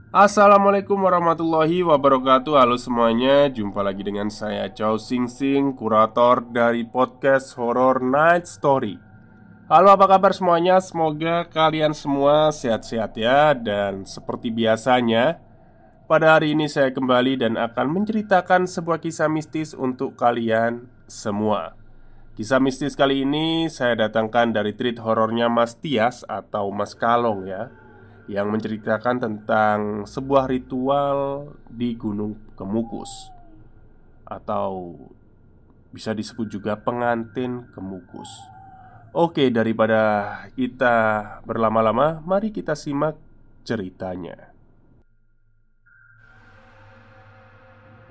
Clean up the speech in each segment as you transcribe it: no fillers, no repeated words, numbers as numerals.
Assalamualaikum warahmatullahi wabarakatuh. Halo semuanya, jumpa lagi dengan saya Chow Sing Sing, kurator dari podcast Horror Night Story. Halo, apa kabar semuanya? Semoga kalian semua sehat-sehat ya. Dan seperti biasanya, pada hari ini saya kembali dan akan menceritakan sebuah kisah mistis untuk kalian semua. Kisah mistis kali ini saya datangkan dari treat horornya Mas Tias atau Mas Kalong ya, yang menceritakan tentang sebuah ritual di Gunung Kemukus, atau bisa disebut juga pengantin Kemukus. Oke, daripada kita berlama-lama, mari kita simak ceritanya.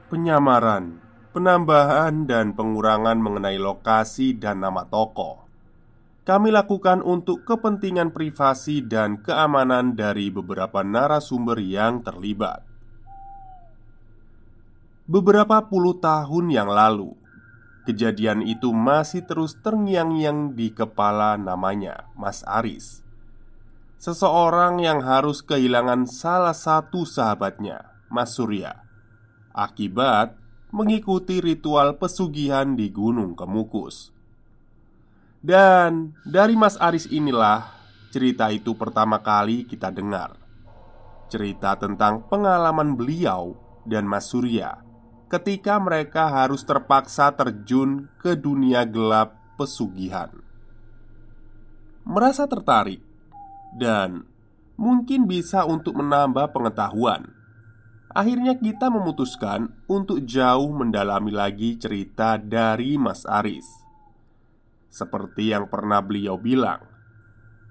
Penyamaran, penambahan dan pengurangan mengenai lokasi dan nama toko kami lakukan untuk kepentingan privasi dan keamanan dari beberapa narasumber yang terlibat. Beberapa puluh tahun yang lalu, kejadian itu masih terus terngiang-ngiang di kepala. Namanya Mas Aris, seseorang yang harus kehilangan salah satu sahabatnya, Mas Surya, akibat mengikuti ritual pesugihan di Gunung Kemukus. Dan dari Mas Aris inilah cerita itu pertama kali kita dengar. Cerita tentang pengalaman beliau dan Mas Surya ketika mereka harus terpaksa terjun ke dunia gelap pesugihan. Merasa tertarik dan mungkin bisa untuk menambah pengetahuan. Akhirnya kita memutuskan untuk jauh mendalami lagi cerita dari Mas Aris. Seperti yang pernah beliau bilang,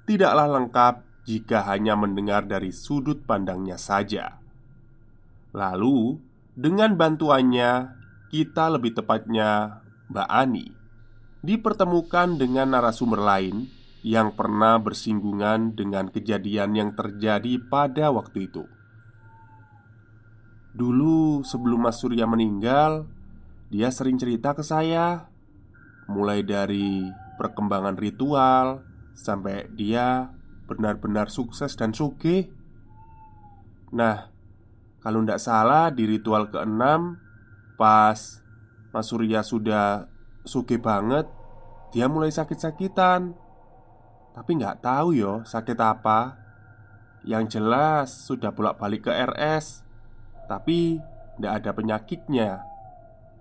tidaklah lengkap jika hanya mendengar dari sudut pandangnya saja. Lalu, dengan bantuannya, kita lebih tepatnya Mbak Ani, dipertemukan dengan narasumber lain yang pernah bersinggungan dengan kejadian yang terjadi pada waktu itu. Dulu sebelum Mas Surya meninggal, dia sering cerita ke saya, mulai dari perkembangan ritual sampai dia benar-benar sukses dan sugih. Nah, kalau tidak salah di ritual keenam, pas Mas Surya sudah sugih banget, dia mulai sakit-sakitan. Tapi nggak tahu yo sakit apa. Yang jelas sudah bolak-balik ke RS, tapi nggak ada penyakitnya.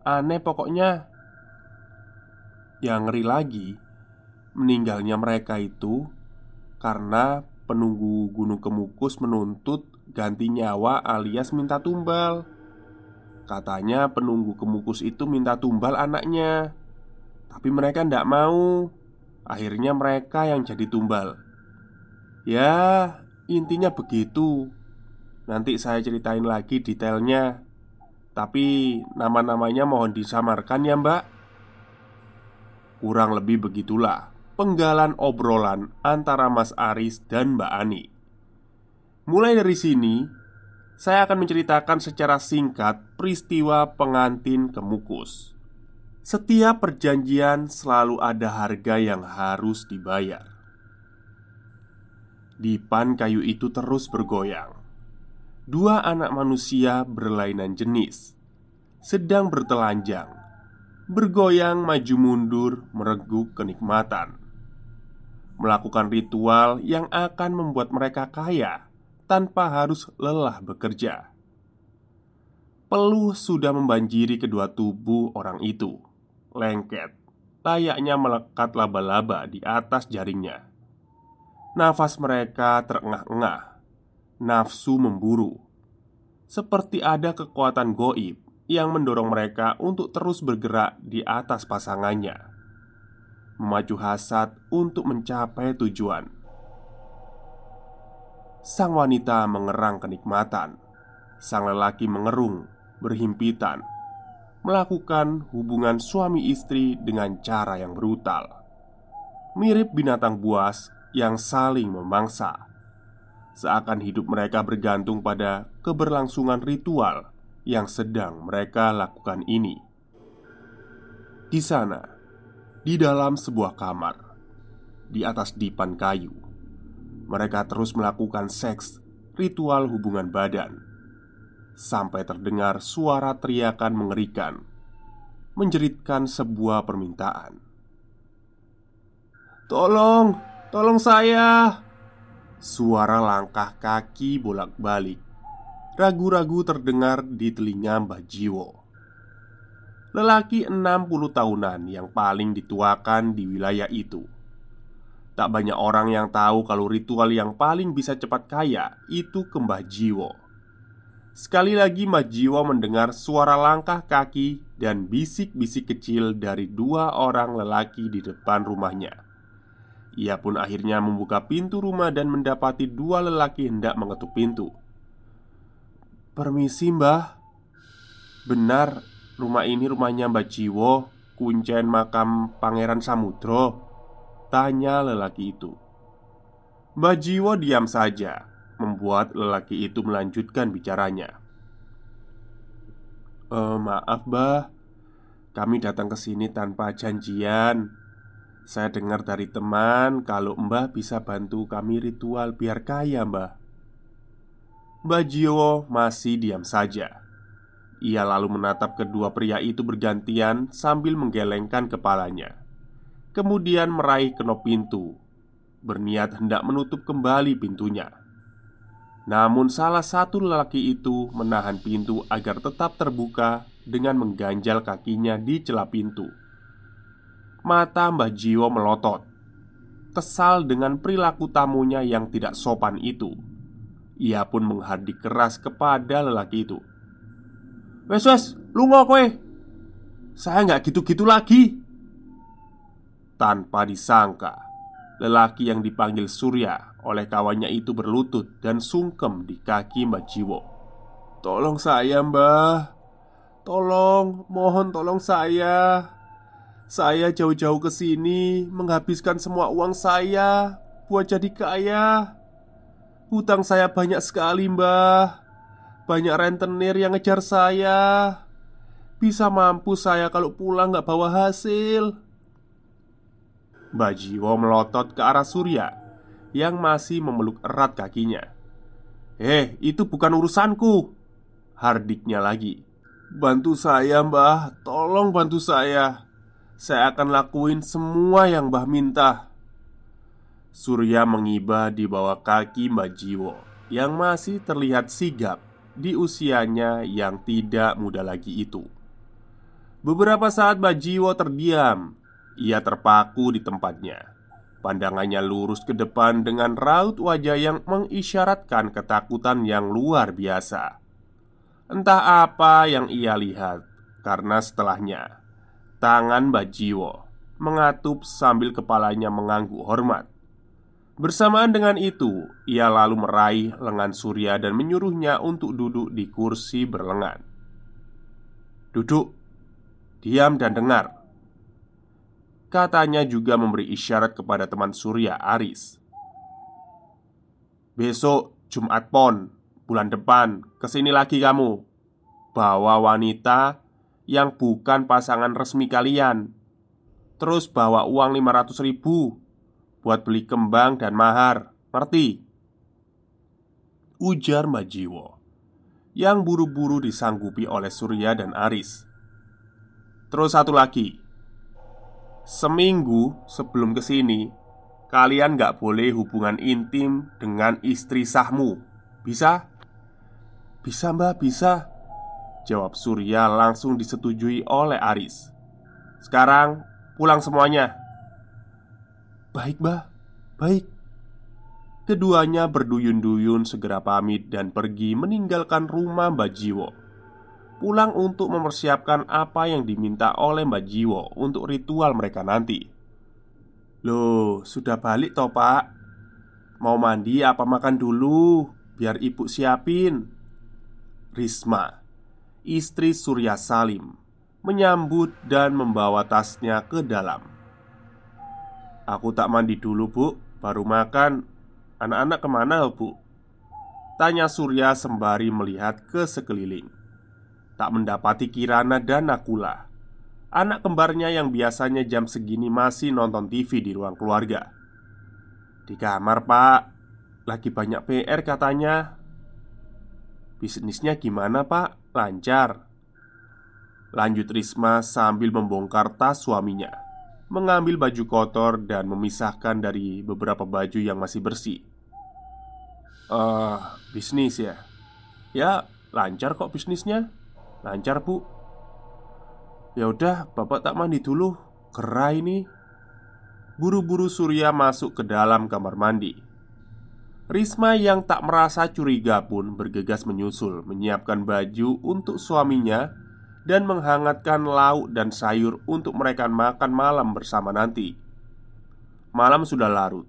Aneh pokoknya. Yang ngeri lagi, meninggalnya mereka itu karena penunggu Gunung Kemukus menuntut ganti nyawa alias minta tumbal. Katanya penunggu Kemukus itu minta tumbal anaknya, tapi mereka ndak mau. Akhirnya mereka yang jadi tumbal. Ya, intinya begitu. Nanti saya ceritain lagi detailnya. Tapi nama-namanya mohon disamarkan ya mbak. Kurang lebih begitulah penggalan obrolan antara Mas Aris dan Mbak Ani. Mulai dari sini, saya akan menceritakan secara singkat peristiwa pengantin Kemukus. Setiap perjanjian selalu ada harga yang harus dibayar. Dipan kayu itu terus bergoyang. Dua anak manusia berlainan jenis sedang bertelanjang, bergoyang maju mundur mereguk kenikmatan, melakukan ritual yang akan membuat mereka kaya tanpa harus lelah bekerja. Peluh sudah membanjiri kedua tubuh orang itu, lengket, layaknya melekat laba-laba di atas jaringnya. Nafas mereka terengah-engah, nafsu memburu, seperti ada kekuatan goib yang mendorong mereka untuk terus bergerak di atas pasangannya, memacu hasad untuk mencapai tujuan. Sang wanita mengerang kenikmatan, sang lelaki mengerung, berhimpitan, melakukan hubungan suami istri dengan cara yang brutal, mirip binatang buas yang saling memangsa. Seakan hidup mereka bergantung pada keberlangsungan ritual yang sedang mereka lakukan ini. Di sana, di dalam sebuah kamar, di atas dipan kayu, mereka terus melakukan seks ritual hubungan badan, sampai terdengar suara teriakan mengerikan, menjeritkan sebuah permintaan. "Tolong, tolong saya!" Suara langkah kaki bolak-balik ragu-ragu terdengar di telinga Mbah Jiwo. Lelaki 60 tahunan yang paling dituakan di wilayah itu. Tak banyak orang yang tahu kalau ritual yang paling bisa cepat kaya itu ke Mbah Jiwo. Sekali lagi Mbah Jiwo mendengar suara langkah kaki dan bisik-bisik kecil dari dua orang lelaki di depan rumahnya. Ia pun akhirnya membuka pintu rumah dan mendapati dua lelaki hendak mengetuk pintu. "Permisi mbah, benar rumah ini rumahnya Mbah Jiwo, kuncen makam Pangeran Samudro?" tanya lelaki itu. Mbah Jiwo diam saja, membuat lelaki itu melanjutkan bicaranya. Maaf mbah, kami datang ke sini tanpa janjian. Saya dengar dari teman kalau mbah bisa bantu kami ritual biar kaya mbah." Mbah Jiwo masih diam saja. Ia lalu menatap kedua pria itu bergantian sambil menggelengkan kepalanya. Kemudian meraih kenop pintu, berniat hendak menutup kembali pintunya. Namun salah satu lelaki itu menahan pintu agar tetap terbuka dengan mengganjal kakinya di celah pintu. Mata Mbah Jiwo melotot, kesal dengan perilaku tamunya yang tidak sopan itu. Ia pun menghardik keras kepada lelaki itu. Wes, lunga kowe. Saya nggak gitu-gitu lagi." Tanpa disangka, lelaki yang dipanggil Surya oleh kawannya itu berlutut dan sungkem di kaki Mbah Jiwo. "Tolong saya mbah, tolong, mohon tolong saya. Saya jauh-jauh ke sini menghabiskan semua uang saya buat jadi kaya. Hutang saya banyak sekali mbah. Banyak rentenir yang ngejar saya. Bisa mampus saya kalau pulang gak bawa hasil." Mbah Jiwo melotot ke arah Surya yang masih memeluk erat kakinya. Itu bukan urusanku," hardiknya lagi. "Bantu saya mbah, tolong bantu saya. Saya akan lakuin semua yang mbah minta." Surya mengiba di bawah kaki Mbah Jiwo yang masih terlihat sigap di usianya yang tidak muda lagi itu. Beberapa saat Mbah Jiwo terdiam. Ia terpaku di tempatnya. Pandangannya lurus ke depan dengan raut wajah yang mengisyaratkan ketakutan yang luar biasa. Entah apa yang ia lihat, karena setelahnya tangan Mbah Jiwo mengatup sambil kepalanya mengangguk hormat. Bersamaan dengan itu, ia lalu meraih lengan Surya dan menyuruhnya untuk duduk di kursi berlengan. "Duduk, diam dan dengar," katanya juga memberi isyarat kepada teman Surya, Aris. "Besok Jumat Pon, bulan depan, kesini lagi kamu. Bawa wanita yang bukan pasangan resmi kalian. Terus bawa uang 500.000 buat beli kembang dan mahar, ngerti?" ujar Mbah Jiwo yang buru-buru disanggupi oleh Surya dan Aris. "Terus satu lagi, seminggu sebelum kesini kalian gak boleh hubungan intim dengan istri sahmu. Bisa?" "Bisa mbah, bisa," jawab Surya langsung disetujui oleh Aris. "Sekarang pulang semuanya." "Baik mbah, baik." Keduanya berduyun-duyun segera pamit dan pergi meninggalkan rumah Mbah Jiwo. Pulang untuk mempersiapkan apa yang diminta oleh Mbah Jiwo untuk ritual mereka nanti. "Loh, sudah balik toh pak? Mau mandi apa makan dulu? Biar ibu siapin." Risma, istri Surya Salim, menyambut dan membawa tasnya ke dalam. "Aku tak mandi dulu bu, baru makan. Anak-anak kemana bu?" tanya Surya sembari melihat ke sekeliling. Tak mendapati Kirana dan Nakula, anak kembarnya yang biasanya jam segini masih nonton TV di ruang keluarga. "Di kamar pak, lagi banyak PR katanya," Bisnisnya gimana pak? Lancar?" Lanjut Risma sambil membongkar tas suaminya, mengambil baju kotor dan memisahkan dari beberapa baju yang masih bersih. Bisnis ya? Ya, lancar kok bisnisnya. Lancar bu. Ya udah, bapak tak mandi dulu. Gerah ini." Buru-buru Surya masuk ke dalam kamar mandi. Risma yang tak merasa curiga pun bergegas menyusul, menyiapkan baju untuk suaminya dan menghangatkan lauk dan sayur untuk mereka makan malam bersama nanti. Malam sudah larut.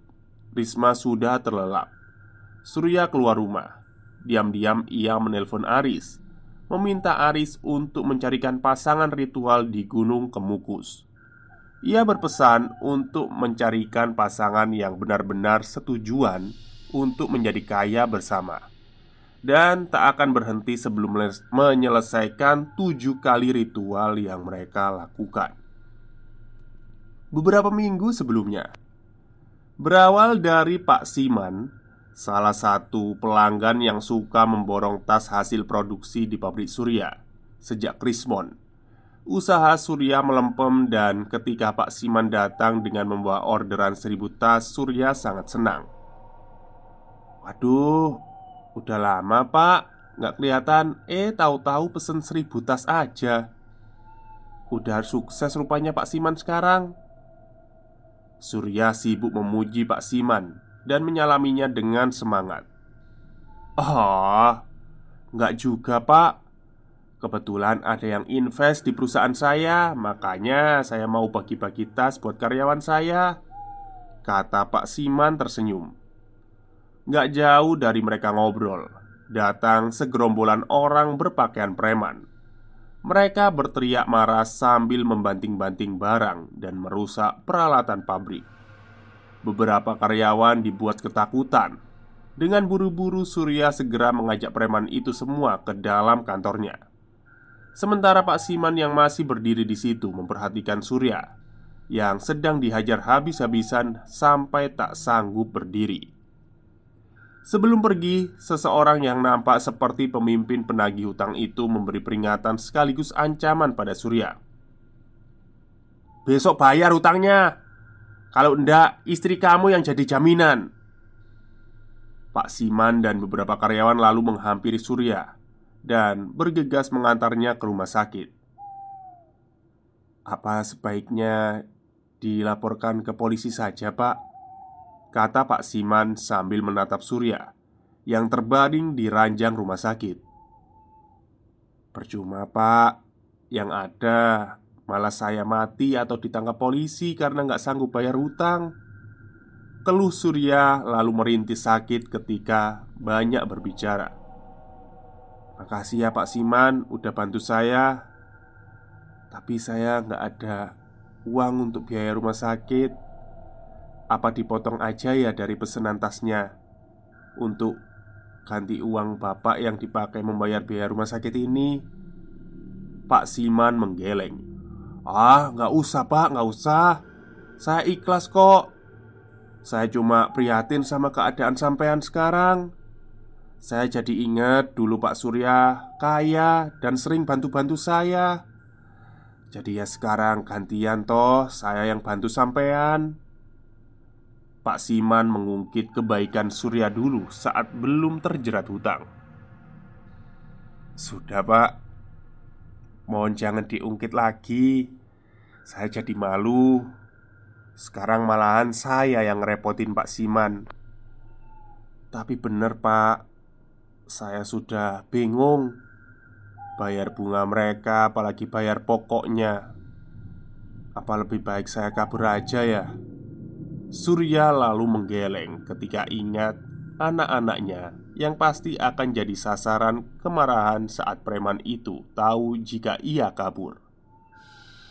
Risma sudah terlelap. Surya keluar rumah. Diam-diam ia menelpon Aris, meminta Aris untuk mencarikan pasangan ritual di Gunung Kemukus. Ia berpesan untuk mencarikan pasangan yang benar-benar setujuan untuk menjadi kaya bersama dan tak akan berhenti sebelum menyelesaikan 7 kali ritual yang mereka lakukan. Beberapa minggu sebelumnya, berawal dari Pak Siman, salah satu pelanggan yang suka memborong tas hasil produksi di pabrik Surya sejak Krismon. Usaha Surya melempem dan ketika Pak Siman datang dengan membawa orderan 1.000 tas, Surya sangat senang. "Waduh, udah lama pak, nggak kelihatan. Tahu-tahu pesen 1.000 tas aja. Udah sukses rupanya Pak Siman sekarang." Surya sibuk memuji Pak Siman dan menyalaminya dengan semangat. "Oh, nggak juga pak. Kebetulan ada yang invest di perusahaan saya, makanya saya mau bagi-bagi tas buat karyawan saya," kata Pak Siman tersenyum. Gak jauh dari mereka ngobrol, datang segerombolan orang berpakaian preman. Mereka berteriak marah sambil membanting-banting barang dan merusak peralatan pabrik. Beberapa karyawan dibuat ketakutan. Dengan buru-buru Surya segera mengajak preman itu semua ke dalam kantornya. Sementara Pak Siman yang masih berdiri di situ memperhatikan Surya yang sedang dihajar habis-habisan sampai tak sanggup berdiri. Sebelum pergi, seseorang yang nampak seperti pemimpin penagih hutang itu memberi peringatan sekaligus ancaman pada Surya. "Besok bayar hutangnya. Kalau enggak, istri kamu yang jadi jaminan." Pak Siman dan beberapa karyawan lalu menghampiri Surya dan bergegas mengantarnya ke rumah sakit. "Apa sebaiknya dilaporkan ke polisi saja, Pak?" kata Pak Siman sambil menatap Surya yang terbaring di ranjang rumah sakit. "Percuma pak, yang ada malah saya mati atau ditangkap polisi karena nggak sanggup bayar hutang," keluh Surya lalu merintih sakit ketika banyak berbicara. "Makasih ya Pak Siman udah bantu saya. Tapi saya nggak ada uang untuk biaya rumah sakit. Apa dipotong aja ya dari pesanan tasnya untuk ganti uang bapak yang dipakai membayar biaya rumah sakit ini?" Pak Siman menggeleng. Nggak usah pak, nggak usah. Saya ikhlas kok. Saya cuma prihatin sama keadaan sampean sekarang. Saya jadi ingat dulu Pak Surya kaya dan sering bantu-bantu saya. Jadi ya sekarang gantian toh saya yang bantu sampean." Pak Siman mengungkit kebaikan Surya dulu saat belum terjerat hutang. "Sudah pak, mohon jangan diungkit lagi. Saya jadi malu. Sekarang malahan saya yang ngerepotin Pak Siman. Tapi bener pak, saya sudah bingung bayar bunga mereka, apalagi bayar pokoknya. Apa lebih baik saya kabur aja ya?" Surya lalu menggeleng ketika ingat anak-anaknya yang pasti akan jadi sasaran kemarahan saat preman itu tahu jika ia kabur.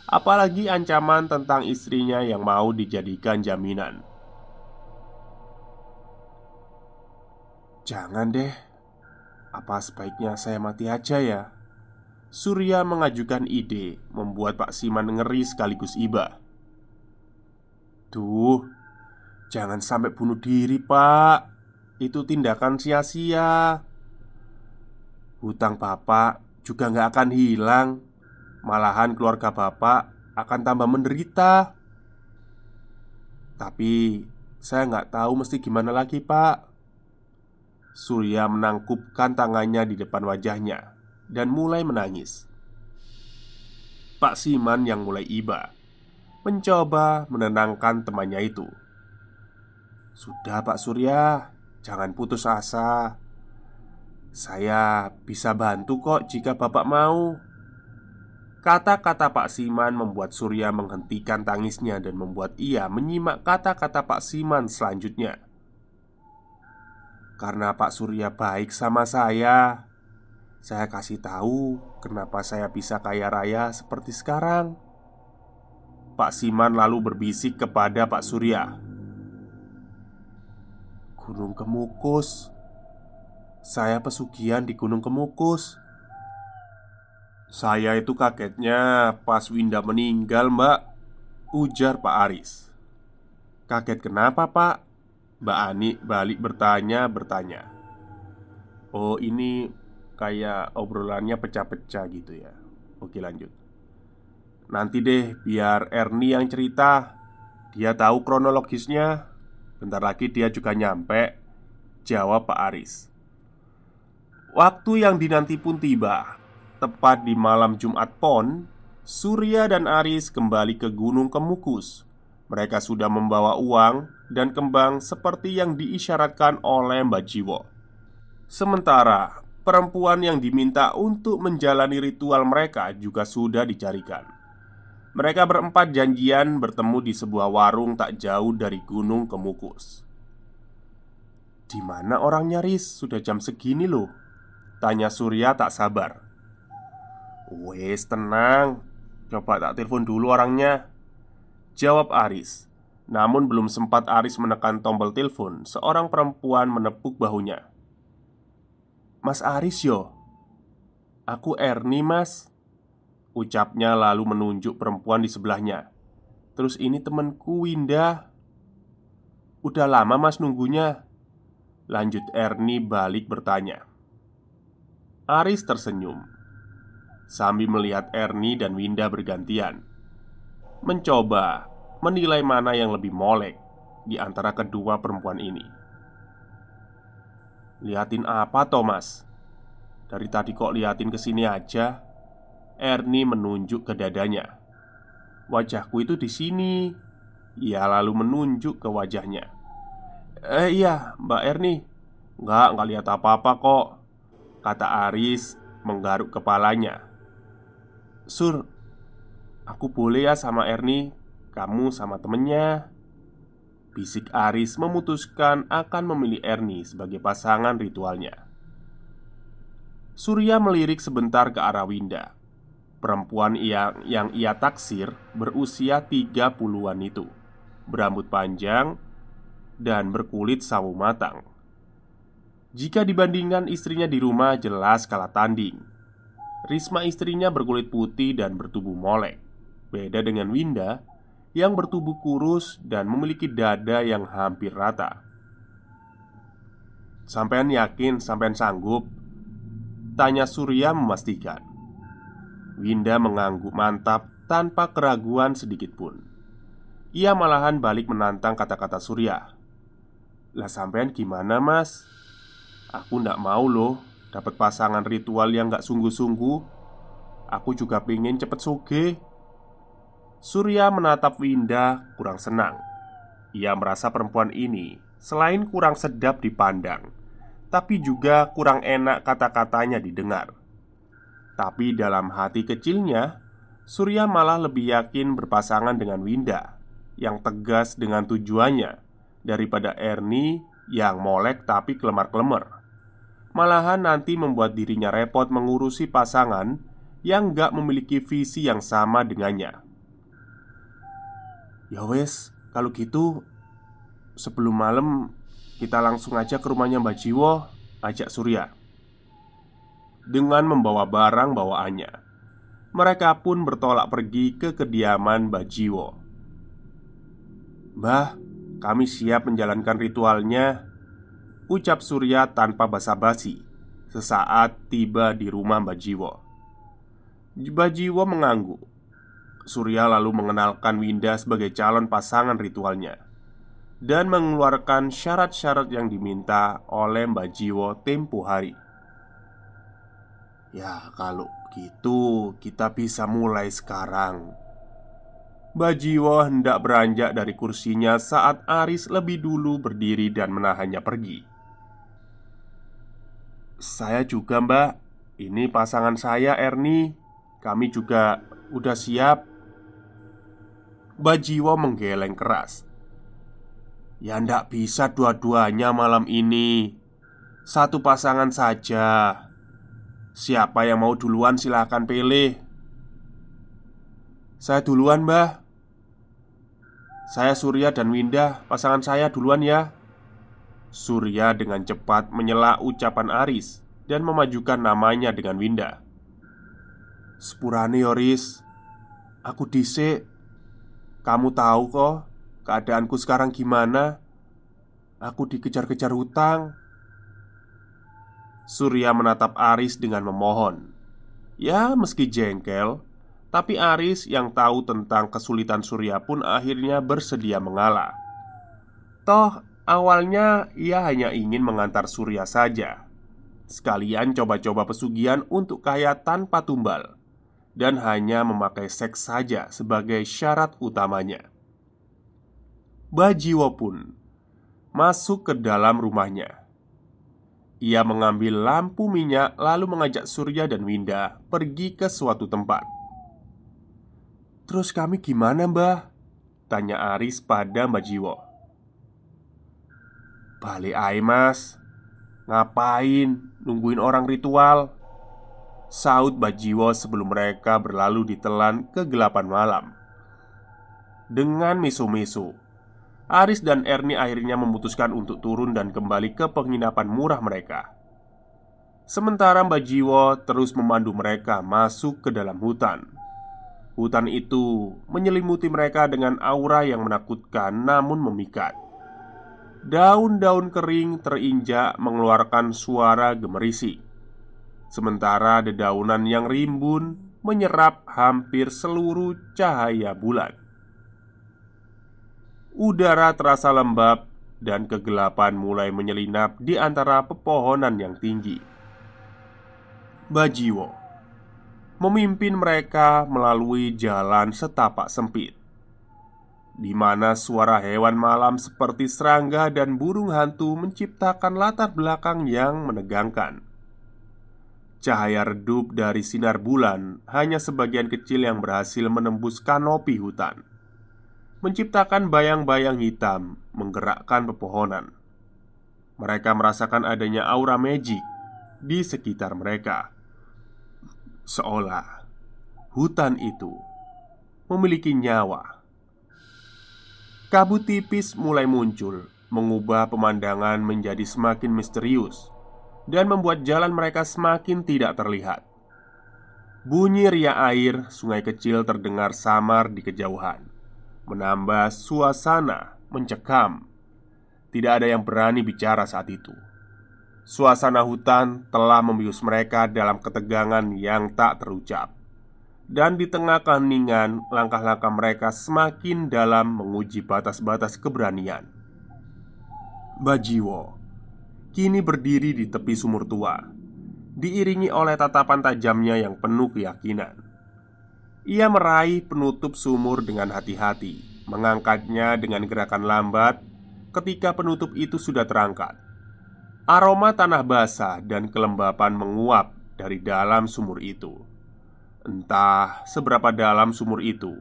Apalagi ancaman tentang istrinya yang mau dijadikan jaminan. "Jangan deh. Apa sebaiknya saya mati aja ya?" Surya mengajukan ide membuat Pak Siman ngeri sekaligus iba. "Duh, jangan sampai bunuh diri pak. Itu tindakan sia-sia. Hutang Bapak juga nggak akan hilang. Malahan keluarga Bapak akan tambah menderita. Tapi saya nggak tahu mesti gimana lagi, Pak. Surya menangkupkan tangannya di depan wajahnya dan mulai menangis. Pak Siman yang mulai iba mencoba menenangkan temannya itu. "Sudah Pak Surya, jangan putus asa. Saya bisa bantu kok jika Bapak mau." Kata-kata Pak Siman membuat Surya menghentikan tangisnya dan membuat ia menyimak kata-kata Pak Siman selanjutnya. "Karena Pak Surya baik sama saya kasih tahu kenapa saya bisa kaya raya seperti sekarang." Pak Siman lalu berbisik kepada Pak Surya, "Gunung Kemukus. Saya pesugihan di Gunung Kemukus." "Saya itu kagetnya pas Winda meninggal, Mbak," ujar Pak Aris. "Kaget kenapa, Pak?" Mbak Ani balik bertanya. "Oh, ini kayak obrolannya pecah-pecah gitu ya. Oke, lanjut. Nanti deh biar Ernie yang cerita. Dia tahu kronologisnya. Bentar lagi dia juga nyampe," jawab Pak Aris. Waktu yang dinanti pun tiba. Tepat di malam Jumat Pon, Surya dan Aris kembali ke Gunung Kemukus. Mereka sudah membawa uang dan kembang seperti yang diisyaratkan oleh Mbak Jiwo. Sementara perempuan yang diminta untuk menjalani ritual mereka juga sudah dicarikan. Mereka berempat janjian bertemu di sebuah warung tak jauh dari Gunung Kemukus. "Di mana orangnya, Riz? Sudah jam segini loh," tanya Surya tak sabar. "Wes tenang, coba tak telepon dulu orangnya," jawab Aris. Namun belum sempat Aris menekan tombol telepon, seorang perempuan menepuk bahunya. "Mas Aris yo? Aku Erni, Mas," ucapnya lalu menunjuk perempuan di sebelahnya. "Terus ini temanku Winda. Udah lama Mas nunggunya," lanjut Erni balik bertanya. Aris tersenyum sambil melihat Erni dan Winda bergantian, mencoba menilai mana yang lebih molek di antara kedua perempuan ini. "Liatin apa, Thomas? Dari tadi kok liatin ke sini aja?" Erni menunjuk ke dadanya. "Wajahku itu di sini." Ia lalu menunjuk ke wajahnya. Iya, Mbak Erni. Nggak lihat apa-apa kok," kata Aris menggaruk kepalanya. "Sur, aku boleh ya sama Erni? Kamu sama temennya," bisik Aris memutuskan akan memilih Erni sebagai pasangan ritualnya. Surya melirik sebentar ke arah Winda. Perempuan yang ia taksir berusia 30-an itu, berambut panjang dan berkulit sawo matang. Jika dibandingkan istrinya di rumah jelas kalah tanding. Risma istrinya berkulit putih dan bertubuh molek. Beda dengan Winda yang bertubuh kurus dan memiliki dada yang hampir rata. "Sampean yakin sampean sanggup?" tanya Surya memastikan. Winda mengangguk mantap tanpa keraguan sedikit pun. Ia malahan balik menantang kata-kata Surya. "Lah sampean gimana, Mas? Aku ndak mau loh dapat pasangan ritual yang gak sungguh-sungguh. Aku juga pengen cepet sugih." Surya menatap Winda kurang senang. Ia merasa perempuan ini selain kurang sedap dipandang, tapi juga kurang enak kata-katanya didengar. Tapi dalam hati kecilnya, Surya malah lebih yakin berpasangan dengan Winda yang tegas dengan tujuannya daripada Erni yang molek tapi kelemar-kelemar. Malahan nanti membuat dirinya repot mengurusi pasangan yang gak memiliki visi yang sama dengannya. "Ya wes, kalau gitu sebelum malam kita langsung aja ke rumahnya Mbak Jiwo," ajak Surya. Dengan membawa barang bawaannya, mereka pun bertolak pergi ke kediaman Mbak Jiwo. "Mbah, kami siap menjalankan ritualnya," ucap Surya tanpa basa-basi sesaat tiba di rumah Mbak Jiwo. Mbak Jiwo mengangguk. Surya lalu mengenalkan Winda sebagai calon pasangan ritualnya dan mengeluarkan syarat-syarat yang diminta oleh Mbak Jiwo tempo hari. "Ya, kalau gitu kita bisa mulai sekarang." Mbak Jiwo hendak beranjak dari kursinya saat Aris lebih dulu berdiri dan menahannya pergi. "Saya juga, Mbak. Ini pasangan saya, Erni. Kami juga udah siap." Mbak Jiwo menggeleng keras. "Ya ndak bisa dua-duanya malam ini. Satu pasangan saja. Siapa yang mau duluan silahkan pilih." "Saya duluan, Mbah. Saya Surya dan Winda, pasangan saya duluan ya." Surya dengan cepat menyela ucapan Aris dan memajukan namanya dengan Winda. "Sepurane Yoris, aku dhisik. Kamu tahu kok keadaanku sekarang gimana. Aku dikejar-kejar hutang." Surya menatap Aris dengan memohon. Ya, meski jengkel, tapi Aris yang tahu tentang kesulitan Surya pun akhirnya bersedia mengalah. Toh, awalnya ia hanya ingin mengantar Surya saja, sekalian coba-coba pesugihan untuk kaya tanpa tumbal, dan hanya memakai seks saja sebagai syarat utamanya. Bajiwo pun masuk ke dalam rumahnya. Ia mengambil lampu minyak lalu mengajak Surya dan Winda pergi ke suatu tempat. "Terus kami gimana, Mbah?" tanya Aris pada Mbak Jiwo. "Balik ae, Mas. Ngapain nungguin orang ritual?" Saut Mbak Jiwo sebelum mereka berlalu ditelan kegelapan malam. Dengan misu-misu, Aris dan Erni akhirnya memutuskan untuk turun dan kembali ke penginapan murah mereka. Sementara Mbak Jiwo terus memandu mereka masuk ke dalam hutan. Hutan itu menyelimuti mereka dengan aura yang menakutkan namun memikat. Daun-daun kering terinjak mengeluarkan suara gemerisi, sementara dedaunan yang rimbun menyerap hampir seluruh cahaya bulan. Udara terasa lembab dan kegelapan mulai menyelinap di antara pepohonan yang tinggi. Bajiwo memimpin mereka melalui jalan setapak sempit, di mana suara hewan malam seperti serangga dan burung hantu menciptakan latar belakang yang menegangkan. Cahaya redup dari sinar bulan hanya sebagian kecil yang berhasil menembus kanopi hutan, menciptakan bayang-bayang hitam menggerakkan pepohonan. Mereka merasakan adanya aura magic di sekitar mereka, seolah hutan itu memiliki nyawa. Kabut tipis mulai muncul, mengubah pemandangan menjadi semakin misterius dan membuat jalan mereka semakin tidak terlihat. Bunyi riak air sungai kecil terdengar samar di kejauhan, menambah suasana mencekam. Tidak ada yang berani bicara saat itu. Suasana hutan telah membius mereka dalam ketegangan yang tak terucap. Dan di tengah keheningan, langkah-langkah mereka semakin dalam menguji batas-batas keberanian. Bajiwo kini berdiri di tepi sumur tua, diiringi oleh tatapan tajamnya yang penuh keyakinan. Ia meraih penutup sumur dengan hati-hati, mengangkatnya dengan gerakan lambat. Ketika penutup itu sudah terangkat, aroma tanah basah dan kelembapan menguap dari dalam sumur itu. Entah seberapa dalam sumur itu,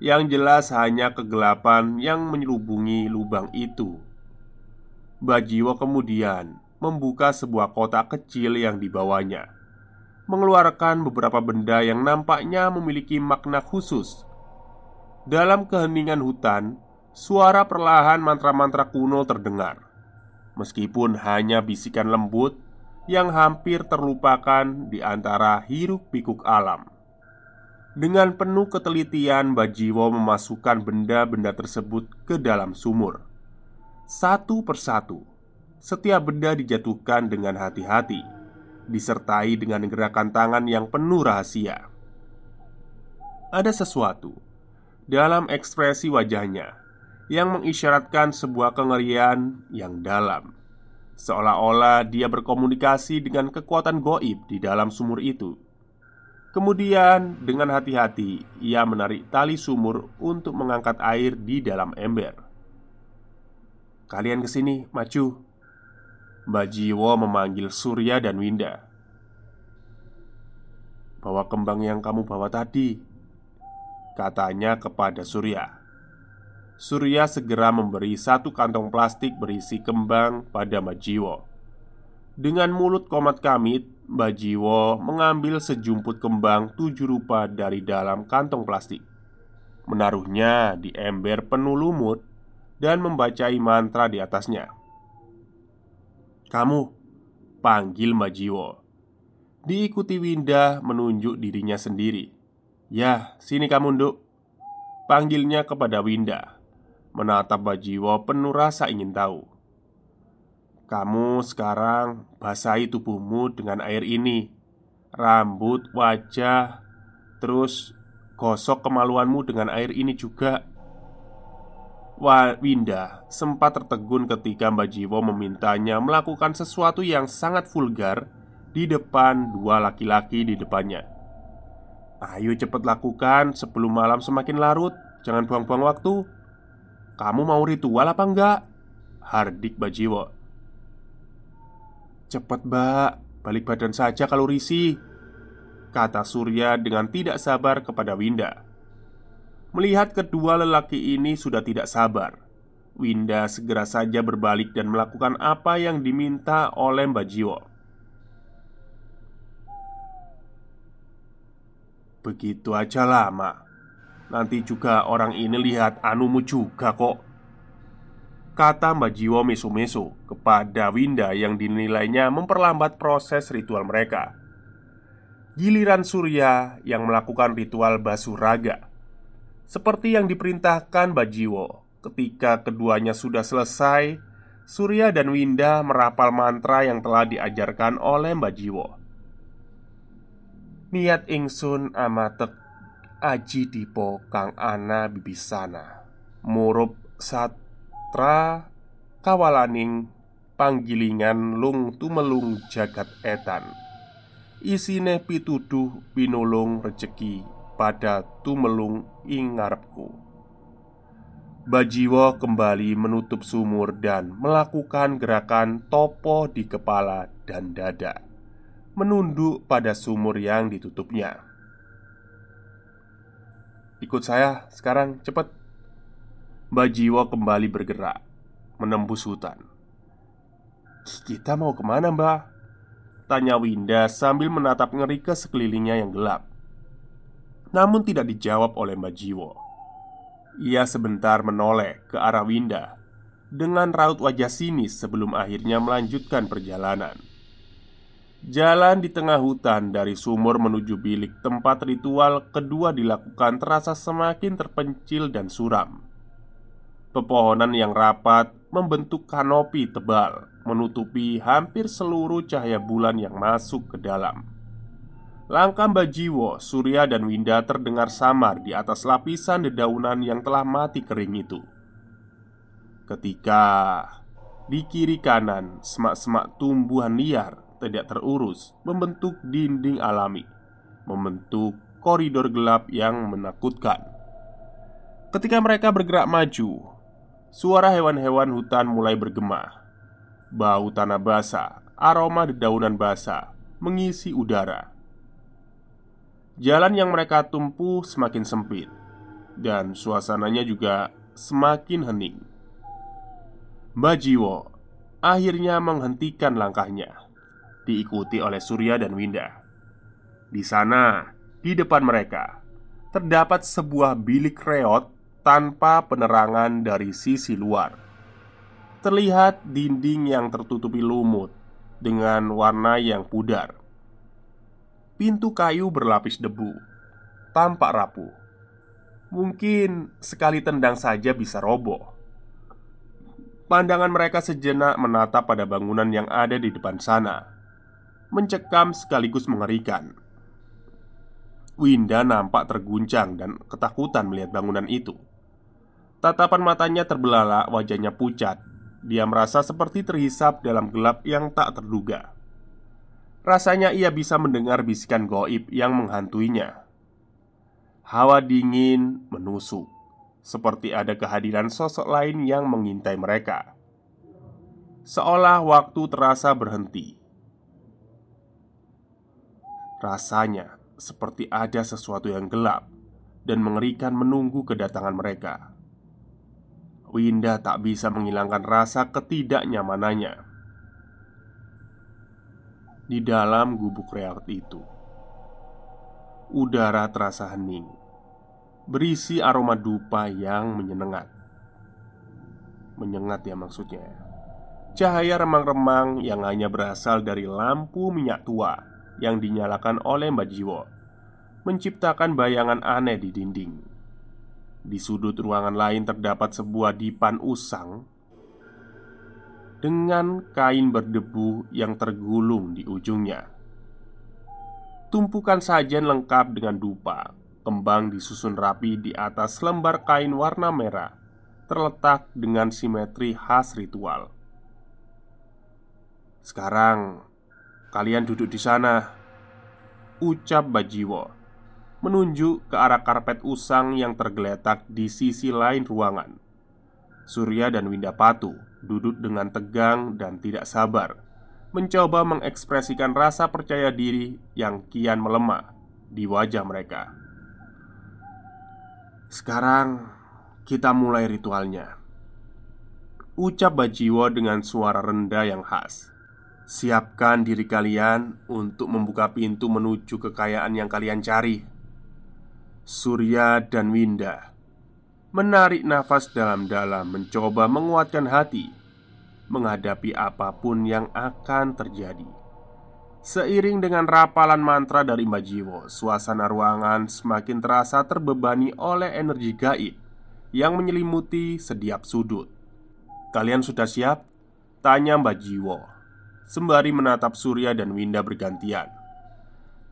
yang jelas hanya kegelapan yang menyelubungi lubang itu. Bajiwo kemudian membuka sebuah kotak kecil yang dibawanya, mengeluarkan beberapa benda yang nampaknya memiliki makna khusus. Dalam keheningan hutan, suara perlahan mantra-mantra kuno terdengar, meskipun hanya bisikan lembut yang hampir terlupakan di antara hiruk-pikuk alam. Dengan penuh ketelitian, Bajiwo memasukkan benda-benda tersebut ke dalam sumur. Satu persatu, setiap benda dijatuhkan dengan hati-hati, disertai dengan gerakan tangan yang penuh rahasia. Ada sesuatu dalam ekspresi wajahnya yang mengisyaratkan sebuah kengerian yang dalam, seolah-olah dia berkomunikasi dengan kekuatan goib di dalam sumur itu. Kemudian dengan hati-hati ia menarik tali sumur untuk mengangkat air di dalam ember. "Kalian kesini, maju," Mbak Jiwo memanggil Surya dan Winda. "Bawa kembang yang kamu bawa tadi," katanya kepada Surya. Surya segera memberi satu kantong plastik berisi kembang pada Mbak Jiwo. Dengan mulut komat kamit, Mbak Jiwo mengambil sejumput kembang 7 rupa dari dalam kantong plastik, menaruhnya di ember penuh lumut, dan membacai mantra di atasnya. "Kamu," panggil Mbak Jiwo. Diikuti Winda menunjuk dirinya sendiri. "Ya, sini kamu, Nduk," panggilnya kepada Winda, menatap Mbak Jiwo penuh rasa ingin tahu. "Kamu sekarang basahi tubuhmu dengan air ini, rambut, wajah, terus gosok kemaluanmu dengan air ini juga." Winda sempat tertegun ketika Mbak Jiwo memintanya melakukan sesuatu yang sangat vulgar di depan dua laki-laki di depannya. "Ayo cepat lakukan sebelum malam semakin larut. Jangan buang-buang waktu. Kamu mau ritual apa enggak?" hardik Mbak Jiwo. "Cepat, Mbak, balik badan saja kalau risih," kata Surya dengan tidak sabar kepada Winda. Melihat kedua lelaki ini sudah tidak sabar, Winda segera saja berbalik dan melakukan apa yang diminta oleh Mbak Jiwo. "Begitu aja lama. Nanti juga orang ini lihat anumu juga kok," kata Mbak Jiwo meso-meso kepada Winda yang dinilainya memperlambat proses ritual mereka. Giliran Surya yang melakukan ritual basuh raga seperti yang diperintahkan Mbak Jiwo. Ketika keduanya sudah selesai, Surya dan Winda merapal mantra yang telah diajarkan oleh Mbak Jiwo. "Niat ingsun amatek aji dipo kang ana bibisana, murup satra kawalaning panggilingan lung tumelung jagat etan, isine pituduh pinulung rejeki pada tumelung ing ngarepku." Mbak Jiwo kembali menutup sumur dan melakukan gerakan topo di kepala dan dada, menunduk pada sumur yang ditutupnya. "Ikut saya sekarang, cepat." Mbak Jiwo kembali bergerak, menembus hutan. "Kita mau kemana, Mbak?" tanya Winda sambil menatap ngeri ke sekelilingnya yang gelap. Namun tidak dijawab oleh Mbak Jiwo. Ia sebentar menoleh ke arah Winda dengan raut wajah sinis sebelum akhirnya melanjutkan perjalanan. Jalan di tengah hutan dari sumur menuju bilik tempat ritual kedua dilakukan terasa semakin terpencil dan suram. Pepohonan yang rapat membentuk kanopi tebal menutupi hampir seluruh cahaya bulan yang masuk ke dalam. Langkah Mbak Jiwo, Surya, dan Winda terdengar samar di atas lapisan dedaunan yang telah mati kering itu. Ketika di kiri kanan semak-semak tumbuhan liar tidak terurus membentuk dinding alami, membentuk koridor gelap yang menakutkan. Ketika mereka bergerak maju, suara hewan-hewan hutan mulai bergema. Bau tanah basah, aroma dedaunan basah mengisi udara. Jalan yang mereka tempuh semakin sempit, dan suasananya juga semakin hening. Mbak Jiwo akhirnya menghentikan langkahnya, diikuti oleh Surya dan Winda. Di sana, di depan mereka, terdapat sebuah bilik reot tanpa penerangan dari sisi luar. Terlihat dinding yang tertutupi lumut dengan warna yang pudar. Pintu kayu berlapis debu, tampak rapuh. Mungkin sekali tendang saja bisa roboh. Pandangan mereka sejenak menatap pada bangunan yang ada di depan sana. mencekam sekaligus mengerikan. Winda nampak terguncang dan ketakutan melihat bangunan itu. Tatapan matanya terbelalak, wajahnya pucat. Dia merasa seperti terhisap dalam gelap yang tak terduga. Rasanya ia bisa mendengar bisikan gaib yang menghantuinya. Hawa dingin menusuk, seperti ada kehadiran sosok lain yang mengintai mereka. Seolah waktu terasa berhenti. Rasanya seperti ada sesuatu yang gelap dan mengerikan menunggu kedatangan mereka. Winda tak bisa menghilangkan rasa ketidaknyamanannya. Di dalam gubuk reot itu, udara terasa hening, berisi aroma dupa yang menyengat. Menyengat ya maksudnya. Cahaya remang-remang yang hanya berasal dari lampu minyak tua yang dinyalakan oleh Mbak Jiwo menciptakan bayangan aneh di dinding. Di sudut ruangan lain terdapat sebuah dipan usang dengan kain berdebu yang tergulung di ujungnya. Tumpukan sajen lengkap dengan dupa kembang disusun rapi di atas lembar kain warna merah, terletak dengan simetri khas ritual. "Sekarang kalian duduk di sana," ucap Bajiwo, menunjuk ke arah karpet usang yang tergeletak di sisi lain ruangan. Surya dan Winda patuh, duduk dengan tegang dan tidak sabar, mencoba mengekspresikan rasa percaya diri yang kian melemah di wajah mereka. "Sekarang kita mulai ritualnya," ucap Bajiwo dengan suara rendah yang khas. "Siapkan diri kalian untuk membuka pintu menuju kekayaan yang kalian cari." Surya dan Winda menarik nafas dalam-dalam, mencoba menguatkan hati menghadapi apapun yang akan terjadi. Seiring dengan rapalan mantra dari Mbak Jiwo, suasana ruangan semakin terasa terbebani oleh energi gaib yang menyelimuti setiap sudut. "Kalian sudah siap?" tanya Mbak Jiwo sembari menatap Surya dan Winda bergantian.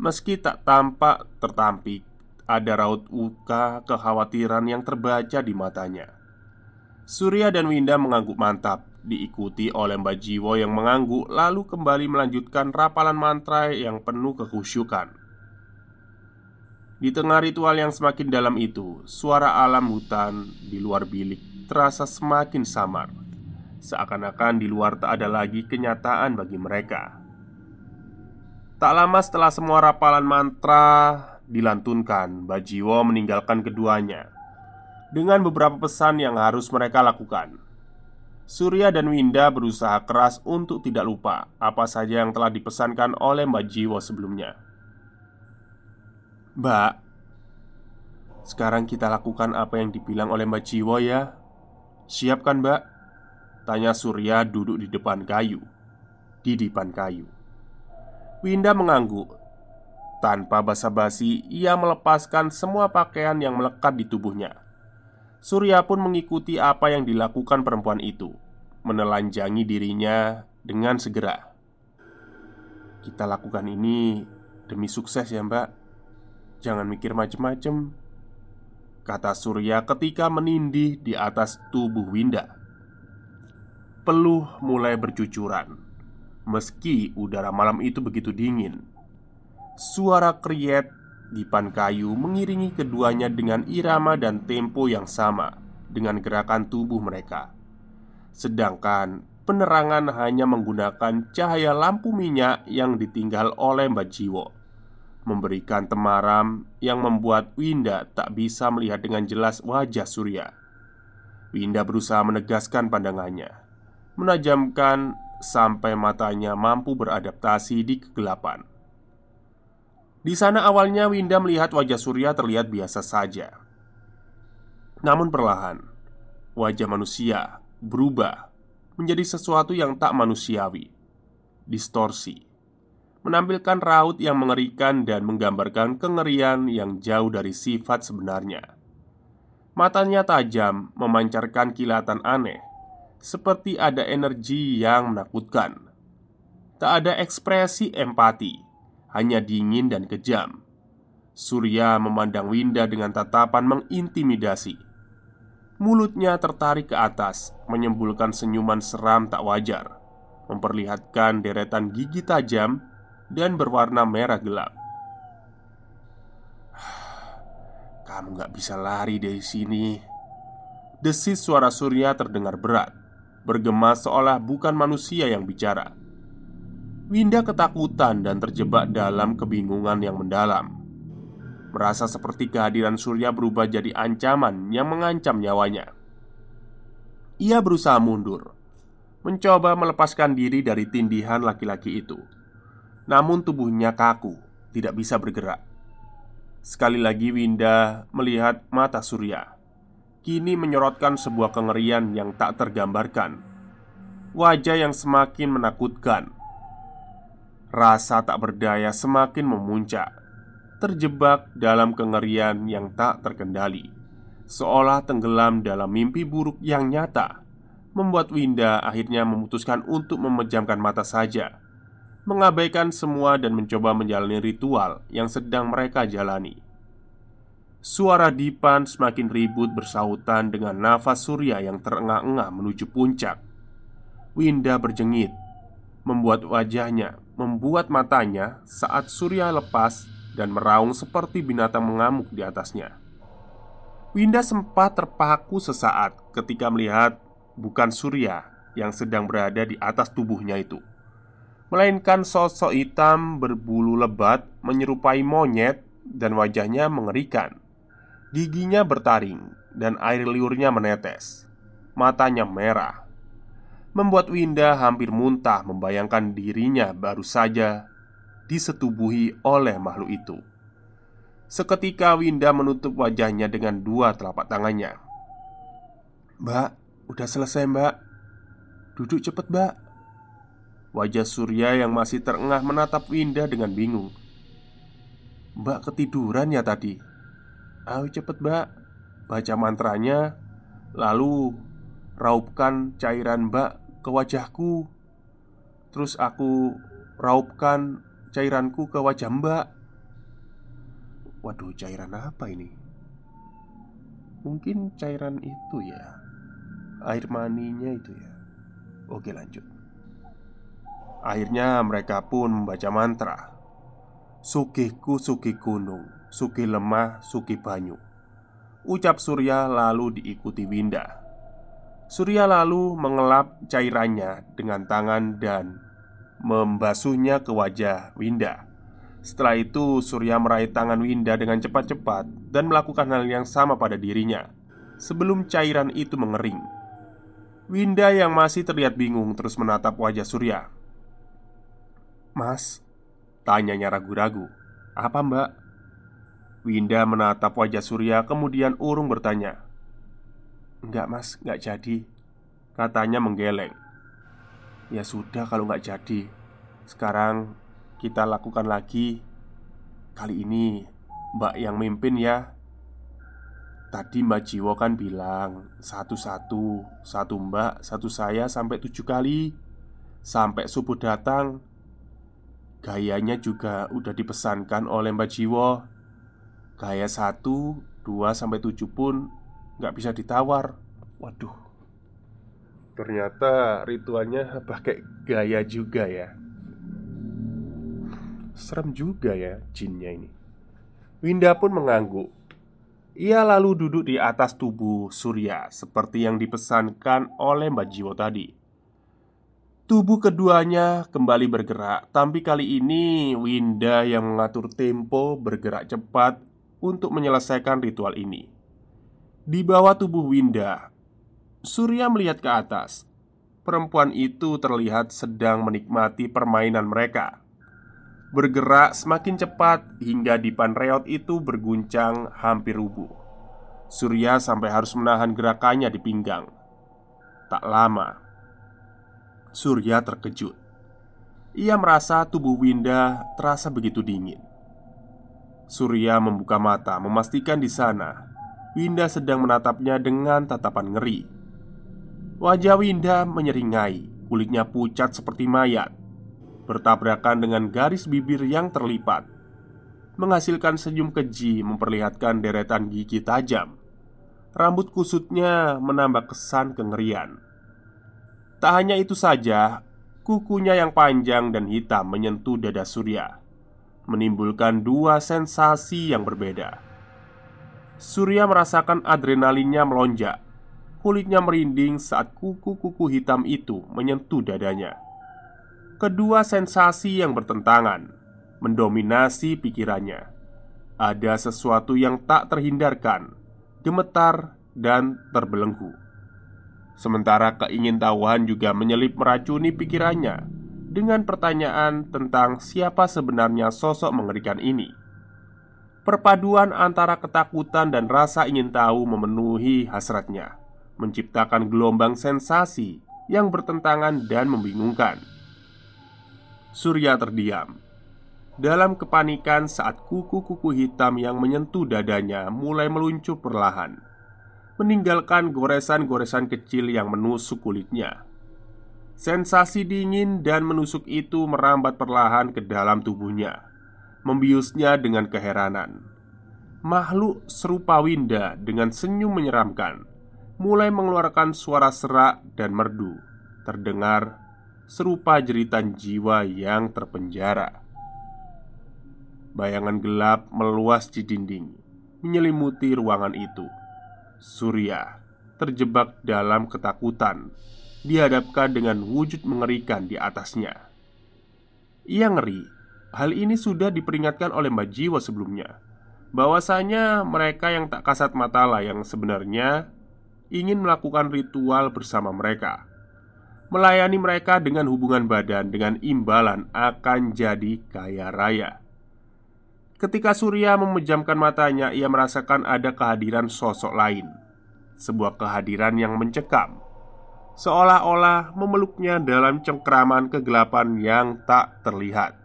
Meski tak tampak tertampik, ada raut muka kekhawatiran yang terbaca di matanya. Surya dan Winda mengangguk mantap, diikuti oleh Mbak Jiwo yang mengangguk lalu kembali melanjutkan rapalan mantra yang penuh kekhusyukan. Di tengah ritual yang semakin dalam itu, suara alam hutan di luar bilik terasa semakin samar. Seakan-akan di luar tak ada lagi kenyataan bagi mereka. Tak lama setelah semua rapalan mantra dilantunkan, Mbak Jiwo meninggalkan keduanya dengan beberapa pesan yang harus mereka lakukan. Surya dan Winda berusaha keras untuk tidak lupa apa saja yang telah dipesankan oleh Mbak Jiwo sebelumnya. "Mbak, sekarang kita lakukan apa yang dibilang oleh Mbak Jiwo ya. Siap kan, Mbak?" tanya Surya duduk di depan kayu. Winda mengangguk. Tanpa basa-basi, ia melepaskan semua pakaian yang melekat di tubuhnya. Surya pun mengikuti apa yang dilakukan perempuan itu, menelanjangi dirinya dengan segera. "Kita lakukan ini demi sukses ya, Mbak. Jangan mikir macem-macem," kata Surya ketika menindih di atas tubuh Winda. Peluh mulai bercucuran. Meski udara malam itu begitu dingin, suara kriet dipan kayu mengiringi keduanya dengan irama dan tempo yang sama dengan gerakan tubuh mereka. Sedangkan penerangan hanya menggunakan cahaya lampu minyak yang ditinggal oleh Mbak Jiwo, memberikan temaram yang membuat Winda tak bisa melihat dengan jelas wajah Surya. Winda berusaha menegaskan pandangannya, menajamkan sampai matanya mampu beradaptasi di kegelapan. Di sana awalnya Winda melihat wajah Surya terlihat biasa saja. Namun perlahan, wajah manusia berubah menjadi sesuatu yang tak manusiawi, distorsi, menampilkan raut yang mengerikan dan menggambarkan kengerian yang jauh dari sifat sebenarnya. Matanya tajam, memancarkan kilatan aneh, seperti ada energi yang menakutkan. Tak ada ekspresi empati, hanya dingin dan kejam. Surya memandang Winda dengan tatapan mengintimidasi. Mulutnya tertarik ke atas, menyembulkan senyuman seram tak wajar, memperlihatkan deretan gigi tajam dan berwarna merah gelap. "Kamu gak bisa lari dari sini," desis suara Surya terdengar berat, bergema seolah bukan manusia yang bicara. Winda ketakutan dan terjebak dalam kebingungan yang mendalam. Merasa seperti kehadiran Surya berubah jadi ancaman yang mengancam nyawanya. Ia berusaha mundur, mencoba melepaskan diri dari tindihan laki-laki itu. Namun tubuhnya kaku, tidak bisa bergerak. Sekali lagi Winda melihat mata Surya, kini menyorotkan sebuah kengerian yang tak tergambarkan. Wajah yang semakin menakutkan. Rasa tak berdaya semakin memuncak, terjebak dalam kengerian yang tak terkendali, seolah tenggelam dalam mimpi buruk yang nyata. Membuat Winda akhirnya memutuskan untuk memejamkan mata saja, mengabaikan semua dan mencoba menjalani ritual yang sedang mereka jalani. Suara dipan semakin ribut bersahutan dengan nafas Surya yang terengah-engah menuju puncak. Winda berjengit, membuat matanya saat Surya lepas dan meraung seperti binatang mengamuk di atasnya. Winda sempat terpaku sesaat ketika melihat bukan Surya yang sedang berada di atas tubuhnya itu, melainkan sosok hitam berbulu lebat menyerupai monyet dan wajahnya mengerikan. Giginya bertaring dan air liurnya menetes. Matanya merah, membuat Winda hampir muntah membayangkan dirinya baru saja disetubuhi oleh makhluk itu. Seketika Winda menutup wajahnya dengan dua telapak tangannya. "Mbak, udah selesai mbak. Duduk cepet mbak." Wajah Surya yang masih terengah menatap Winda dengan bingung. "Mbak ketiduran ya tadi? Ayo cepet mbak, baca mantranya, lalu raupkan cairan mbak ke wajahku. Terus aku raupkan cairanku ke wajah mbak." Waduh, cairan apa ini? Mungkin cairan itu ya, air maninya itu ya. Oke, lanjut. Akhirnya mereka pun membaca mantra. "Sugihku sugih gunung, sugih lemah sugih banyu," ucap Surya lalu diikuti Winda. Surya lalu mengelap cairannya dengan tangan dan membasuhnya ke wajah Winda. Setelah itu Surya meraih tangan Winda dengan cepat-cepat dan melakukan hal yang sama pada dirinya sebelum cairan itu mengering. Winda yang masih terlihat bingung terus menatap wajah Surya. "Mas?" tanyanya ragu-ragu. "Apa mbak?" Winda menatap wajah Surya kemudian urung bertanya. "Enggak mas, enggak jadi," katanya menggeleng. "Ya sudah kalau enggak jadi. Sekarang kita lakukan lagi. Kali ini mbak yang mimpin ya. Tadi Mbak Jiwo kan bilang satu-satu, satu mbak, satu saya sampai 7 kali. Sampai subuh datang. Gayanya juga udah dipesankan oleh Mbak Jiwo. Gaya 1, 2, sampai 7 pun nggak bisa ditawar." Waduh, ternyata ritualnya pakai gaya juga ya. Serem juga ya jinnya ini. Winda pun mengangguk. Ia lalu duduk di atas tubuh Surya seperti yang dipesankan oleh Mbak Jiwo tadi. Tubuh keduanya kembali bergerak, tapi kali ini Winda yang mengatur tempo bergerak cepat untuk menyelesaikan ritual ini. Di bawah tubuh Winda, Surya melihat ke atas. Perempuan itu terlihat sedang menikmati permainan mereka. Bergerak semakin cepat hingga dipan reot itu berguncang hampir rubuh. Surya sampai harus menahan gerakannya di pinggang. Tak lama, Surya terkejut. Ia merasa tubuh Winda terasa begitu dingin. Surya membuka mata memastikan di sana Winda sedang menatapnya dengan tatapan ngeri. Wajah Winda menyeringai, kulitnya pucat seperti mayat. bertabrakan dengan garis bibir yang terlipat, menghasilkan senyum keji memperlihatkan deretan gigi tajam. Rambut kusutnya menambah kesan kengerian. Tak hanya itu saja, kukunya yang panjang dan hitam menyentuh dada Surya, menimbulkan dua sensasi yang berbeda. Surya merasakan adrenalinnya melonjak. Kulitnya merinding saat kuku-kuku hitam itu menyentuh dadanya. Kedua sensasi yang bertentangan mendominasi pikirannya. Ada sesuatu yang tak terhindarkan, gemetar dan terbelenggu. Sementara keingintahuan juga menyelip meracuni pikirannya dengan pertanyaan tentang siapa sebenarnya sosok mengerikan ini. Perpaduan antara ketakutan dan rasa ingin tahu memenuhi hasratnya, menciptakan gelombang sensasi yang bertentangan dan membingungkan. Surya terdiam dalam kepanikan saat kuku-kuku hitam yang menyentuh dadanya mulai meluncur perlahan, meninggalkan goresan-goresan kecil yang menusuk kulitnya. Sensasi dingin dan menusuk itu merambat perlahan ke dalam tubuhnya, membiusnya dengan keheranan. Makhluk serupa Winda dengan senyum menyeramkan mulai mengeluarkan suara serak dan merdu, terdengar serupa jeritan jiwa yang terpenjara. Bayangan gelap meluas di dinding, menyelimuti ruangan itu. Surya terjebak dalam ketakutan, dihadapkan dengan wujud mengerikan di atasnya. Ia ngeri. Hal ini sudah diperingatkan oleh Mbak Jiwo sebelumnya, bahwasanya mereka yang tak kasat matalah yang sebenarnya ingin melakukan ritual bersama mereka, melayani mereka dengan hubungan badan dengan imbalan akan jadi kaya raya. Ketika Surya memejamkan matanya, ia merasakan ada kehadiran sosok lain. Sebuah kehadiran yang mencekam, seolah-olah memeluknya dalam cengkraman kegelapan yang tak terlihat.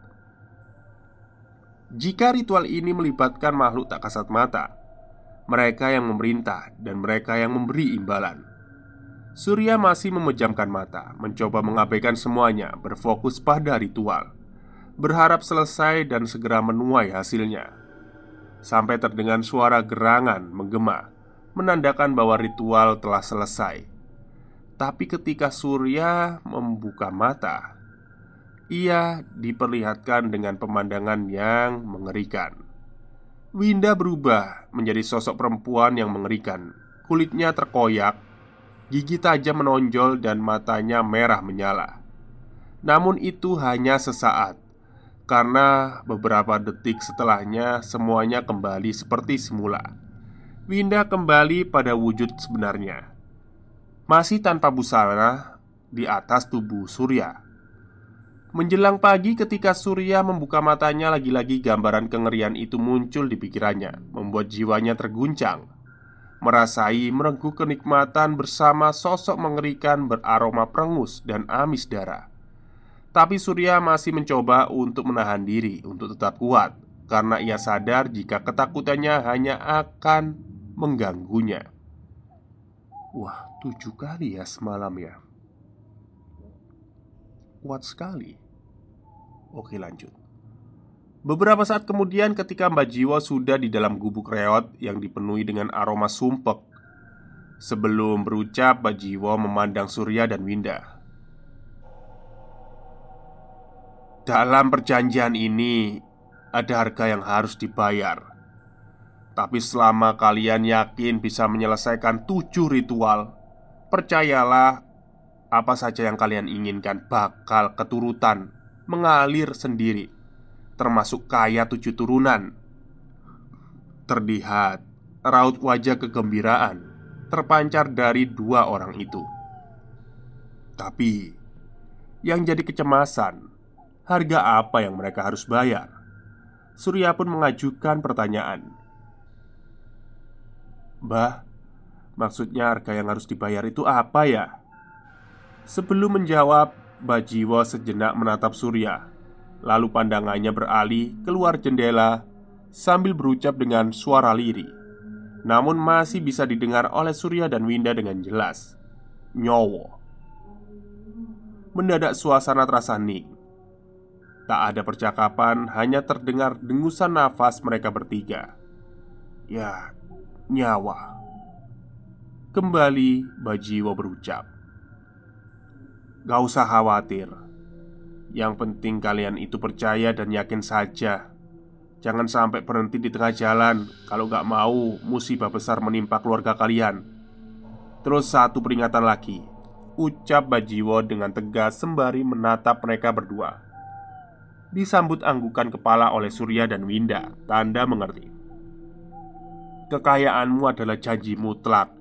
Jika ritual ini melibatkan makhluk tak kasat mata, mereka yang memerintah dan mereka yang memberi imbalan. Surya masih memejamkan mata, mencoba mengabaikan semuanya, berfokus pada ritual, berharap selesai dan segera menuai hasilnya. Sampai terdengar suara gerangan menggema, menandakan bahwa ritual telah selesai. Tapi ketika Surya membuka mata, ia diperlihatkan dengan pemandangan yang mengerikan. Winda berubah menjadi sosok perempuan yang mengerikan. Kulitnya terkoyak, gigi tajam menonjol dan matanya merah menyala. Namun itu hanya sesaat, karena beberapa detik setelahnya semuanya kembali seperti semula. Winda kembali pada wujud sebenarnya, masih tanpa busana di atas tubuh Surya. Menjelang pagi ketika Surya membuka matanya, lagi-lagi gambaran kengerian itu muncul di pikirannya, membuat jiwanya terguncang. Merasai merengkuh kenikmatan bersama sosok mengerikan beraroma perengus dan amis darah. Tapi Surya masih mencoba untuk menahan diri untuk tetap kuat, karena ia sadar jika ketakutannya hanya akan mengganggunya. Wah, 7 kali ya semalam ya. Kuat sekali. Oke, lanjut. Beberapa saat kemudian ketika Mbak Jiwo sudah di dalam gubuk reot yang dipenuhi dengan aroma sumpek, sebelum berucap, Mbak Jiwo memandang Surya dan Winda. Dalam perjanjian ini ada harga yang harus dibayar. Tapi selama kalian yakin bisa menyelesaikan 7 ritual, percayalah, apa saja yang kalian inginkan bakal keturutan, mengalir sendiri, termasuk kaya 7 turunan. Terlihat raut wajah kegembiraan terpancar dari 2 orang itu. Tapi yang jadi kecemasan, harga apa yang mereka harus bayar? Surya pun mengajukan pertanyaan. Mbah, maksudnya harga yang harus dibayar itu apa ya? Sebelum menjawab, Mbak Jiwo sejenak menatap Surya, lalu pandangannya beralih keluar jendela sambil berucap dengan suara lirih, namun masih bisa didengar oleh Surya dan Winda dengan jelas. Nyowo. Mendadak suasana terasa hening. Tak ada percakapan, hanya terdengar dengusan nafas mereka bertiga. "Ya, nyawa." Kembali Bajiwo berucap, "Gak usah khawatir. Yang penting kalian itu percaya dan yakin saja. Jangan sampai berhenti di tengah jalan. Kalau gak mau musibah besar menimpa keluarga kalian." "Terus satu peringatan lagi," ucap Bajiwo dengan tegas sembari menatap mereka berdua. Disambut anggukan kepala oleh Surya dan Winda, tanda mengerti. "Kekayaanmu adalah janji mutlak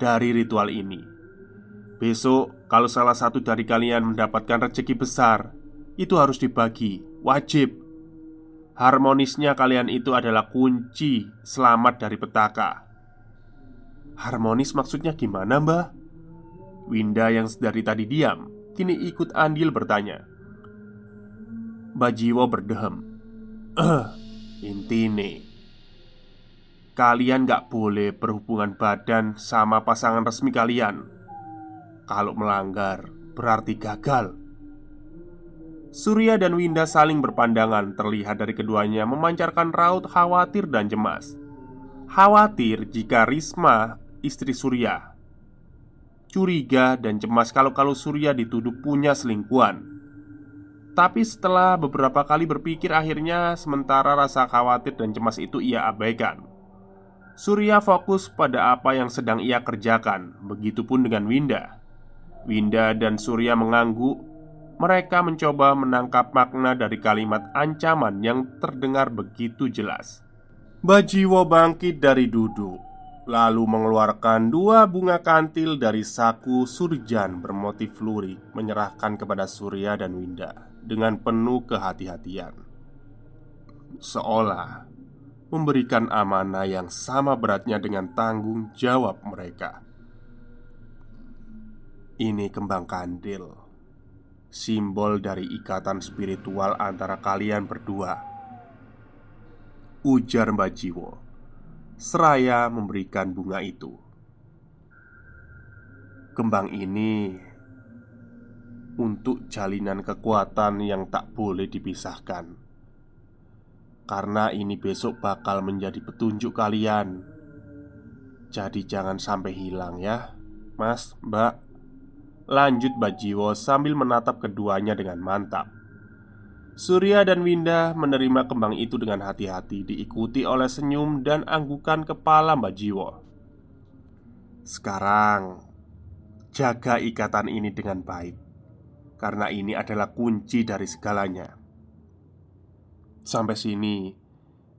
dari ritual ini. Besok kalau salah satu dari kalian mendapatkan rezeki besar, itu harus dibagi, wajib. Harmonisnya kalian itu adalah kunci selamat dari petaka." "Harmonis maksudnya gimana, Mbah?" Winda yang dari tadi diam kini ikut andil bertanya. Bajiwo berdehem. "Intine, kalian gak boleh berhubungan badan sama pasangan resmi kalian. Kalau melanggar berarti gagal." Surya dan Winda saling berpandangan. Terlihat dari keduanya memancarkan raut khawatir dan cemas. Khawatir jika Risma, istri Surya, curiga dan cemas kalau Surya dituduh punya selingkuhan. Tapi setelah beberapa kali berpikir, akhirnya sementara rasa khawatir dan cemas itu ia abaikan. Surya fokus pada apa yang sedang ia kerjakan. Begitupun dengan Winda. Winda dan Surya mengangguk. Mereka mencoba menangkap makna dari kalimat ancaman yang terdengar begitu jelas. Bajiwo bangkit dari duduk, lalu mengeluarkan 2 bunga kantil dari saku surjan bermotif lurik, menyerahkan kepada Surya dan Winda dengan penuh kehati-hatian, seolah memberikan amanah yang sama beratnya dengan tanggung jawab mereka. "Ini kembang kandil, simbol dari ikatan spiritual antara kalian berdua," ujar Mbak Jiwo seraya memberikan bunga itu. "Kembang ini untuk jalinan kekuatan yang tak boleh dipisahkan. Karena ini besok bakal menjadi petunjuk kalian. Jadi jangan sampai hilang ya, Mas, Mbak," lanjut Bajiwo sambil menatap keduanya dengan mantap. Surya dan Winda menerima kembang itu dengan hati-hati, diikuti oleh senyum dan anggukan kepala Bajiwo. "Sekarang jaga ikatan ini dengan baik, karena ini adalah kunci dari segalanya." Sampai sini,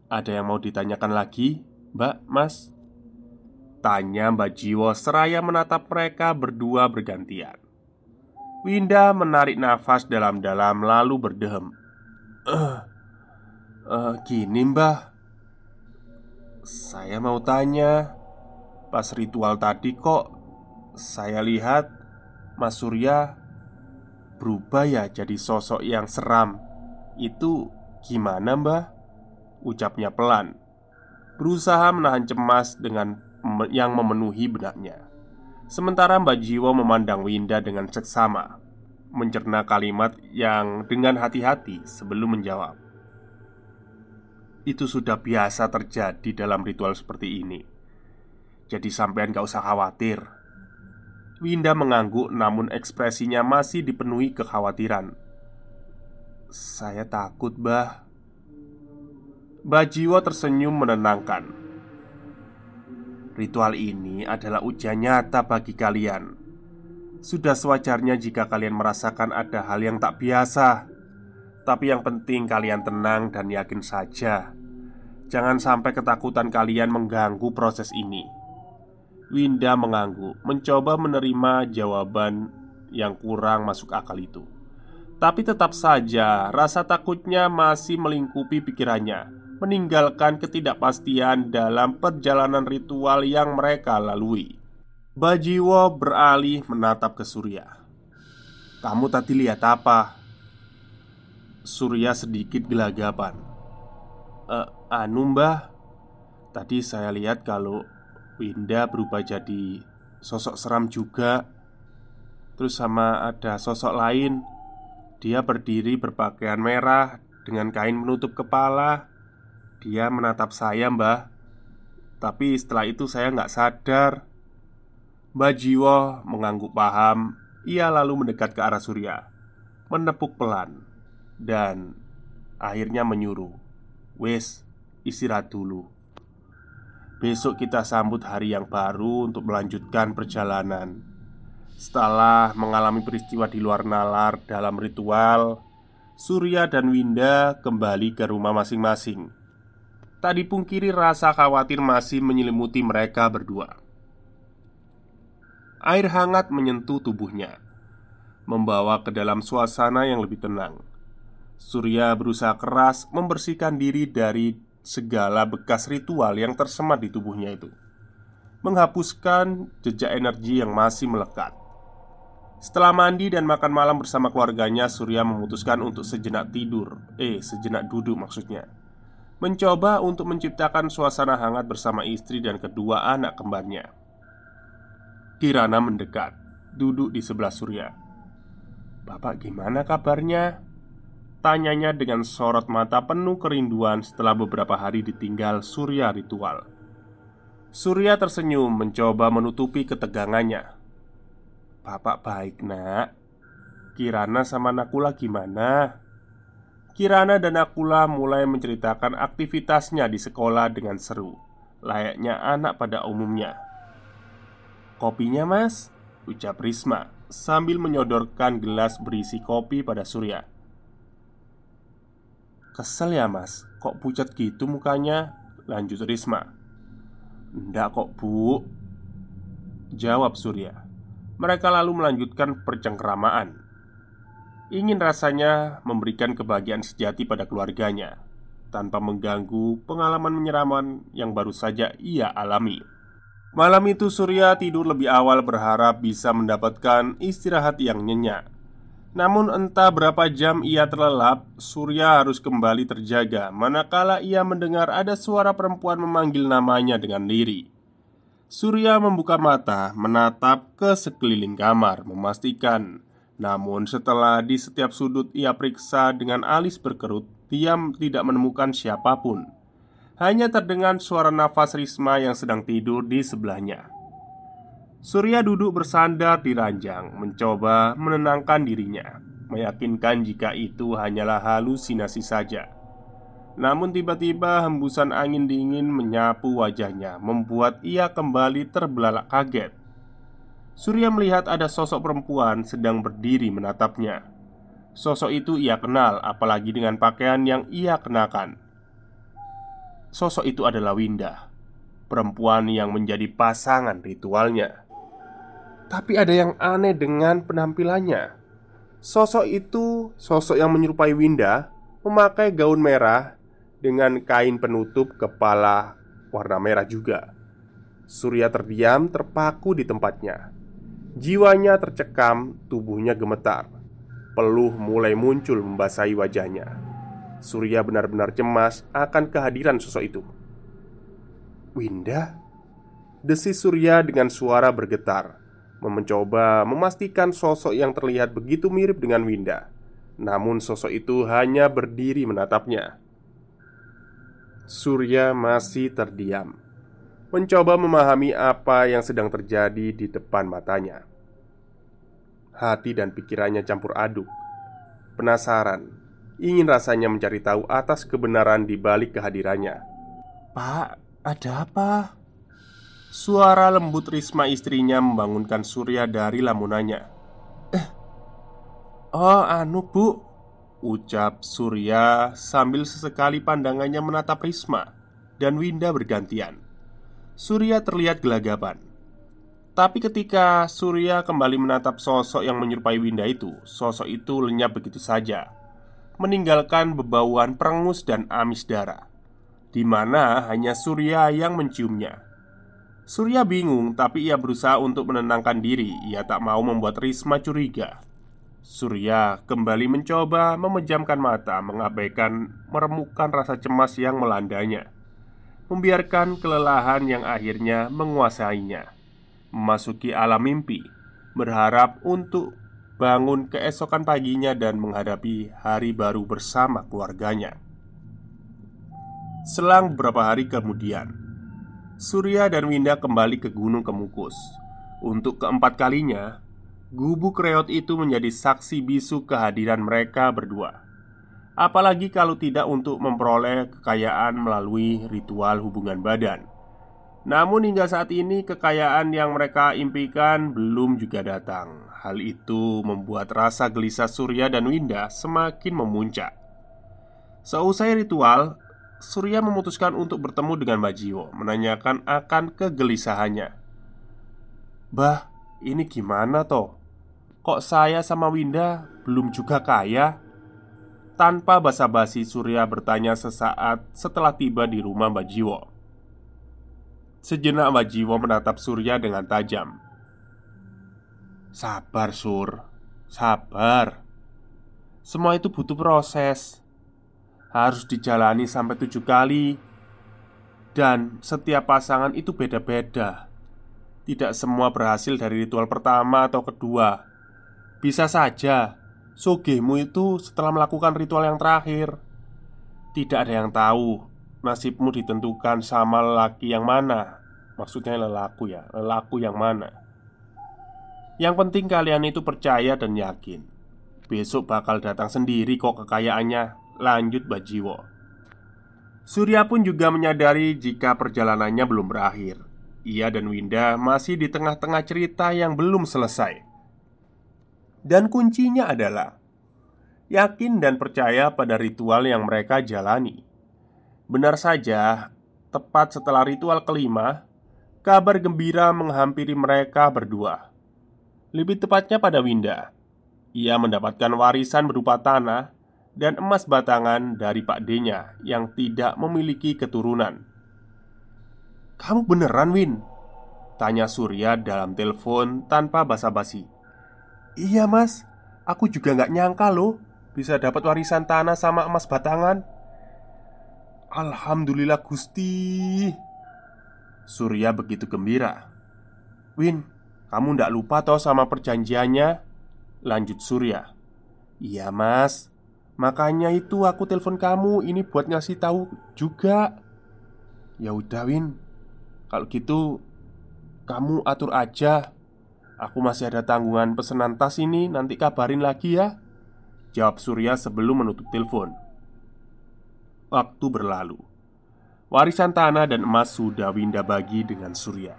ada yang mau ditanyakan lagi, Mbak, Mas? Tanya Mbak Jiwo seraya menatap mereka berdua bergantian. Winda menarik nafas dalam-dalam lalu berdehem. Gini Mbah, saya mau tanya. Pas ritual tadi kok saya lihat Mas Surya berubah ya jadi sosok yang seram. Itu gimana Mbah? Ucapnya pelan, berusaha menahan cemas yang memenuhi benaknya. Sementara Mbak Jiwo memandang Winda dengan seksama, mencerna kalimat yang dengan hati-hati sebelum menjawab. "Itu sudah biasa terjadi dalam ritual seperti ini. Jadi sampean gak usah khawatir." Winda mengangguk namun ekspresinya masih dipenuhi kekhawatiran. "Saya takut, Mbah." Mbak Jiwo tersenyum menenangkan. "Ritual ini adalah ujian nyata bagi kalian. Sudah sewajarnya jika kalian merasakan ada hal yang tak biasa. Tapi yang penting kalian tenang dan yakin saja. Jangan sampai ketakutan kalian mengganggu proses ini." Winda mengangguk, mencoba menerima jawaban yang kurang masuk akal itu. Tapi tetap saja rasa takutnya masih melingkupi pikirannya, meninggalkan ketidakpastian dalam perjalanan ritual yang mereka lalui. Bajiwo beralih menatap ke Surya. "Kamu tadi lihat apa?" Surya sedikit gelagapan. Mbah, tadi saya lihat kalau Winda berubah jadi sosok seram juga. Terus sama ada sosok lain. Dia berdiri berpakaian merah dengan kain menutup kepala. Dia menatap saya, Mbah. Tapi setelah itu saya nggak sadar. Mbah Jiwo mengangguk paham. Ia lalu mendekat ke arah Surya, menepuk pelan, dan akhirnya menyuruh, "Wes, istirahat dulu. Besok kita sambut hari yang baru untuk melanjutkan perjalanan." Setelah mengalami peristiwa di luar nalar dalam ritual, Surya dan Winda kembali ke rumah masing-masing. Tak dipungkiri rasa khawatir masih menyelimuti mereka berdua. Air hangat menyentuh tubuhnya, membawa ke dalam suasana yang lebih tenang. Surya berusaha keras membersihkan diri dari segala bekas ritual yang tersemat di tubuhnya itu, menghapuskan jejak energi yang masih melekat. Setelah mandi dan makan malam bersama keluarganya, Surya memutuskan untuk sejenak sejenak duduk maksudnya, mencoba untuk menciptakan suasana hangat bersama istri dan kedua anak kembarnya. Kirana mendekat, duduk di sebelah Surya. "Bapak gimana kabarnya?" tanyanya dengan sorot mata penuh kerinduan setelah beberapa hari ditinggal Surya ritual. Surya tersenyum mencoba menutupi ketegangannya. "Bapak baik, Nak. Kirana sama Nakula gimana?" Kirana dan Nakula mulai menceritakan aktivitasnya di sekolah dengan seru, layaknya anak pada umumnya. "Kopinya, Mas?" ucap Risma sambil menyodorkan gelas berisi kopi pada Surya. "Kesel ya, Mas? Kok pucat gitu mukanya?" lanjut Risma. "Enggak kok, Bu," jawab Surya. Mereka lalu melanjutkan percengkeramaan. Ingin rasanya memberikan kebahagiaan sejati pada keluarganya, tanpa mengganggu pengalaman menyeramkan yang baru saja ia alami. Malam itu Surya tidur lebih awal berharap bisa mendapatkan istirahat yang nyenyak. Namun entah berapa jam ia terlelap, Surya harus kembali terjaga manakala ia mendengar ada suara perempuan memanggil namanya dengan lirih. Surya membuka mata, menatap ke sekeliling kamar, memastikan. Namun setelah di setiap sudut ia periksa dengan alis berkerut, dia tidak menemukan siapapun. Hanya terdengar suara nafas Risma yang sedang tidur di sebelahnya. Surya duduk bersandar di ranjang, mencoba menenangkan dirinya, meyakinkan jika itu hanyalah halusinasi saja. Namun tiba-tiba hembusan angin dingin menyapu wajahnya, membuat ia kembali terbelalak kaget. Surya melihat ada sosok perempuan sedang berdiri menatapnya. Sosok itu ia kenal, apalagi dengan pakaian yang ia kenakan. Sosok itu adalah Winda, perempuan yang menjadi pasangan ritualnya. Tapi ada yang aneh dengan penampilannya. Sosok itu, sosok yang menyerupai Winda, memakai gaun merah dengan kain penutup kepala warna merah juga. Surya terdiam terpaku di tempatnya. Jiwanya tercekam, tubuhnya gemetar. Peluh mulai muncul membasahi wajahnya. Surya benar-benar cemas akan kehadiran sosok itu. "Winda?" desis Surya dengan suara bergetar, mencoba memastikan sosok yang terlihat begitu mirip dengan Winda. Namun sosok itu hanya berdiri menatapnya. Surya masih terdiam, mencoba memahami apa yang sedang terjadi di depan matanya. Hati dan pikirannya campur aduk. Penasaran, ingin rasanya mencari tahu atas kebenaran di balik kehadirannya. "Pak, ada apa?" Suara lembut Risma istrinya membangunkan Surya dari lamunannya. "Oh, anu Bu," ucap Surya sambil sesekali pandangannya menatap Risma dan Winda bergantian. Surya terlihat gelagapan. Tapi ketika Surya kembali menatap sosok yang menyerupai Winda itu, sosok itu lenyap begitu saja, meninggalkan bebauan perengus dan amis darah, di mana hanya Surya yang menciumnya. Surya bingung, tapi ia berusaha untuk menenangkan diri. Ia tak mau membuat Risma curiga. Surya kembali mencoba memejamkan mata, mengabaikan meremukkan rasa cemas yang melandanya, membiarkan kelelahan yang akhirnya menguasainya, memasuki alam mimpi, berharap untuk bangun keesokan paginya dan menghadapi hari baru bersama keluarganya. Selang beberapa hari kemudian, Surya dan Winda kembali ke Gunung Kemukus. Untuk keempat kalinya, gubuk reot itu menjadi saksi bisu kehadiran mereka berdua. Apalagi kalau tidak untuk memperoleh kekayaan melalui ritual hubungan badan. Namun hingga saat ini kekayaan yang mereka impikan belum juga datang. Hal itu membuat rasa gelisah Surya dan Winda semakin memuncak. Seusai ritual, Surya memutuskan untuk bertemu dengan Mbak Jiwo, menanyakan akan kegelisahannya. "Bah, ini gimana toh? Kok saya sama Winda belum juga kaya?" Tanpa basa-basi Surya bertanya sesaat setelah tiba di rumah Mbak Jiwo. Sejenak Mbak Jiwo menatap Surya dengan tajam. "Sabar Sur, sabar. Semua itu butuh proses. Harus dijalani sampai 7 kali. Dan setiap pasangan itu beda-beda. Tidak semua berhasil dari ritual pertama atau kedua. Bisa saja sogehmu itu setelah melakukan ritual yang terakhir. Tidak ada yang tahu nasibmu ditentukan sama lelaki yang mana." Maksudnya lelaku yang mana. "Yang penting kalian itu percaya dan yakin. Besok bakal datang sendiri kok kekayaannya," lanjut Mbak Jiwo. Surya pun juga menyadari jika perjalanannya belum berakhir. Ia dan Winda masih di tengah-tengah cerita yang belum selesai. Dan kuncinya adalah yakin dan percaya pada ritual yang mereka jalani. Benar saja, tepat setelah ritual kelima, kabar gembira menghampiri mereka berdua. Lebih tepatnya pada Winda. Ia mendapatkan warisan berupa tanah dan emas batangan dari Pak D-nya yang tidak memiliki keturunan. "Kamu beneran, Win?" tanya Surya dalam telepon tanpa basa-basi. "Iya mas, aku juga gak nyangka loh bisa dapat warisan tanah sama emas batangan." "Alhamdulillah Gusti." Surya begitu gembira. "Win, kamu ndak lupa toh sama perjanjiannya?" lanjut Surya. "Iya mas, makanya itu aku telepon kamu ini buat ngasih tahu juga." "Ya udah Win, kalau gitu kamu atur aja. Aku masih ada tanggungan pesanan tas ini, nanti kabarin lagi ya," jawab Surya sebelum menutup telepon. Waktu berlalu. Warisan tanah dan emas sudah Winda bagi dengan Surya.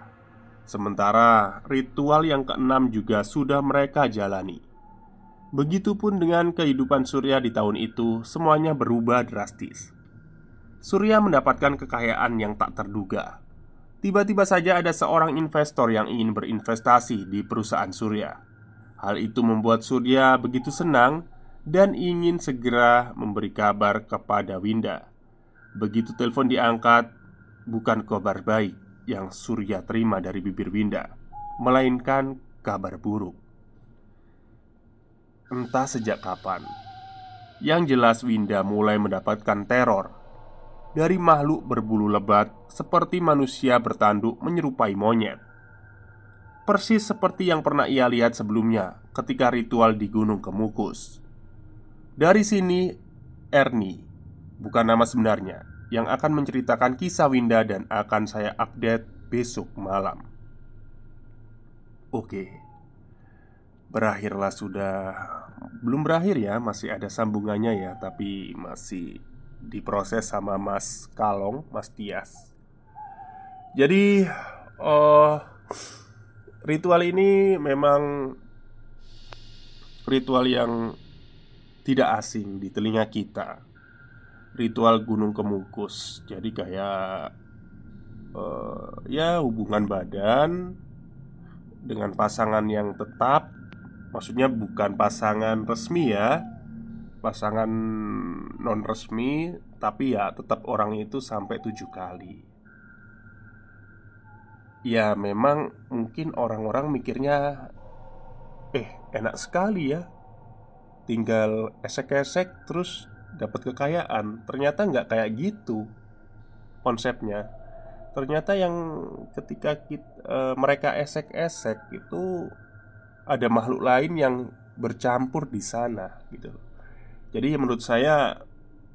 Sementara ritual yang keenam juga sudah mereka jalani. Begitupun dengan kehidupan Surya di tahun itu, semuanya berubah drastis. Surya mendapatkan kekayaan yang tak terduga. Tiba-tiba saja ada seorang investor yang ingin berinvestasi di perusahaan Surya. Hal itu membuat Surya begitu senang dan ingin segera memberi kabar kepada Winda. Begitu telepon diangkat, bukan kabar baik yang Surya terima dari bibir Winda, melainkan kabar buruk. Entah sejak kapan, yang jelas Winda mulai mendapatkan teror dari makhluk berbulu lebat seperti manusia bertanduk menyerupai monyet. Persis seperti yang pernah ia lihat sebelumnya ketika ritual di Gunung Kemukus. Dari sini, Ernie, bukan nama sebenarnya, yang akan menceritakan kisah Winda dan akan saya update besok malam. Oke, berakhirlah sudah. Belum berakhir ya, masih ada sambungannya ya, tapi masih diproses sama Mas Kalong, Mas Tias. Jadi ritual ini memang ritual yang tidak asing di telinga kita. Ritual Gunung Kemukus. Jadi kayak ya hubungan badan dengan pasangan yang tetap. Maksudnya bukan pasangan resmi ya, pasangan non resmi, tapi ya tetap orang itu sampai 7 kali. Ya memang mungkin orang-orang mikirnya enak sekali ya, tinggal esek-esek terus dapat kekayaan. Ternyata nggak kayak gitu konsepnya. Ternyata yang ketika mereka esek-esek itu ada makhluk lain yang bercampur di sana gitu. Jadi menurut saya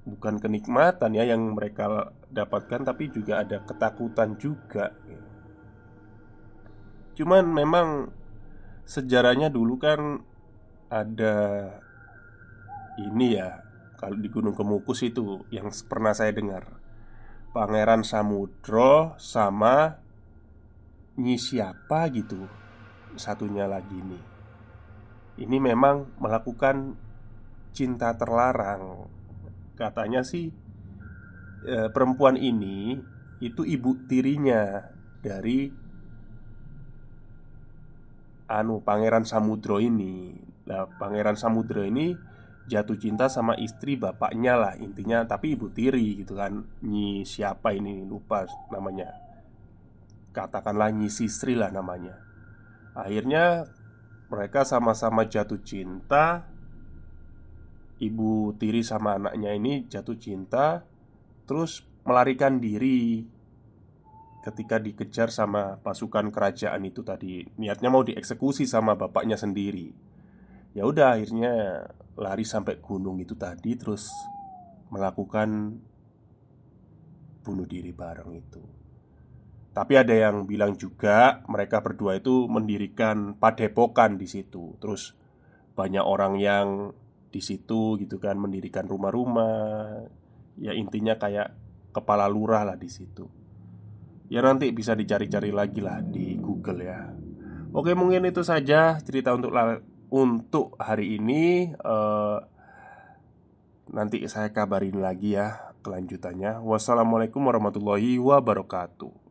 bukan kenikmatan ya yang mereka dapatkan, tapi juga ada ketakutan juga. Cuman memang sejarahnya dulu kan ada ini ya, kalau di Gunung Kemukus itu yang pernah saya dengar, Pangeran Samudro sama Nyi siapa gitu satunya lagi nih. Ini memang melakukan cinta terlarang. Katanya sih perempuan ini itu ibu tirinya dari Pangeran Samudro ini. Nah, Pangeran Samudro ini jatuh cinta sama istri bapaknya lah intinya, tapi ibu tiri gitu kan. Nyi siapa ini lupa namanya. Katakanlah Nyi Sisri lah namanya. Akhirnya mereka sama-sama jatuh cinta. Ibu tiri sama anaknya ini jatuh cinta, terus melarikan diri ketika dikejar sama pasukan kerajaan itu tadi. Niatnya mau dieksekusi sama bapaknya sendiri. Ya udah akhirnya lari sampai gunung itu tadi, terus melakukan bunuh diri bareng itu. Tapi ada yang bilang juga mereka berdua itu mendirikan padepokan di situ. Terus banyak orang yang di situ gitu kan mendirikan rumah-rumah. Ya intinya kayak kepala lurah lah di situ. Ya nanti bisa dicari-cari lagi lah di Google ya. Oke, mungkin itu saja cerita untuk hari ini. Nanti saya kabarin lagi ya kelanjutannya. Wassalamualaikum warahmatullahi wabarakatuh.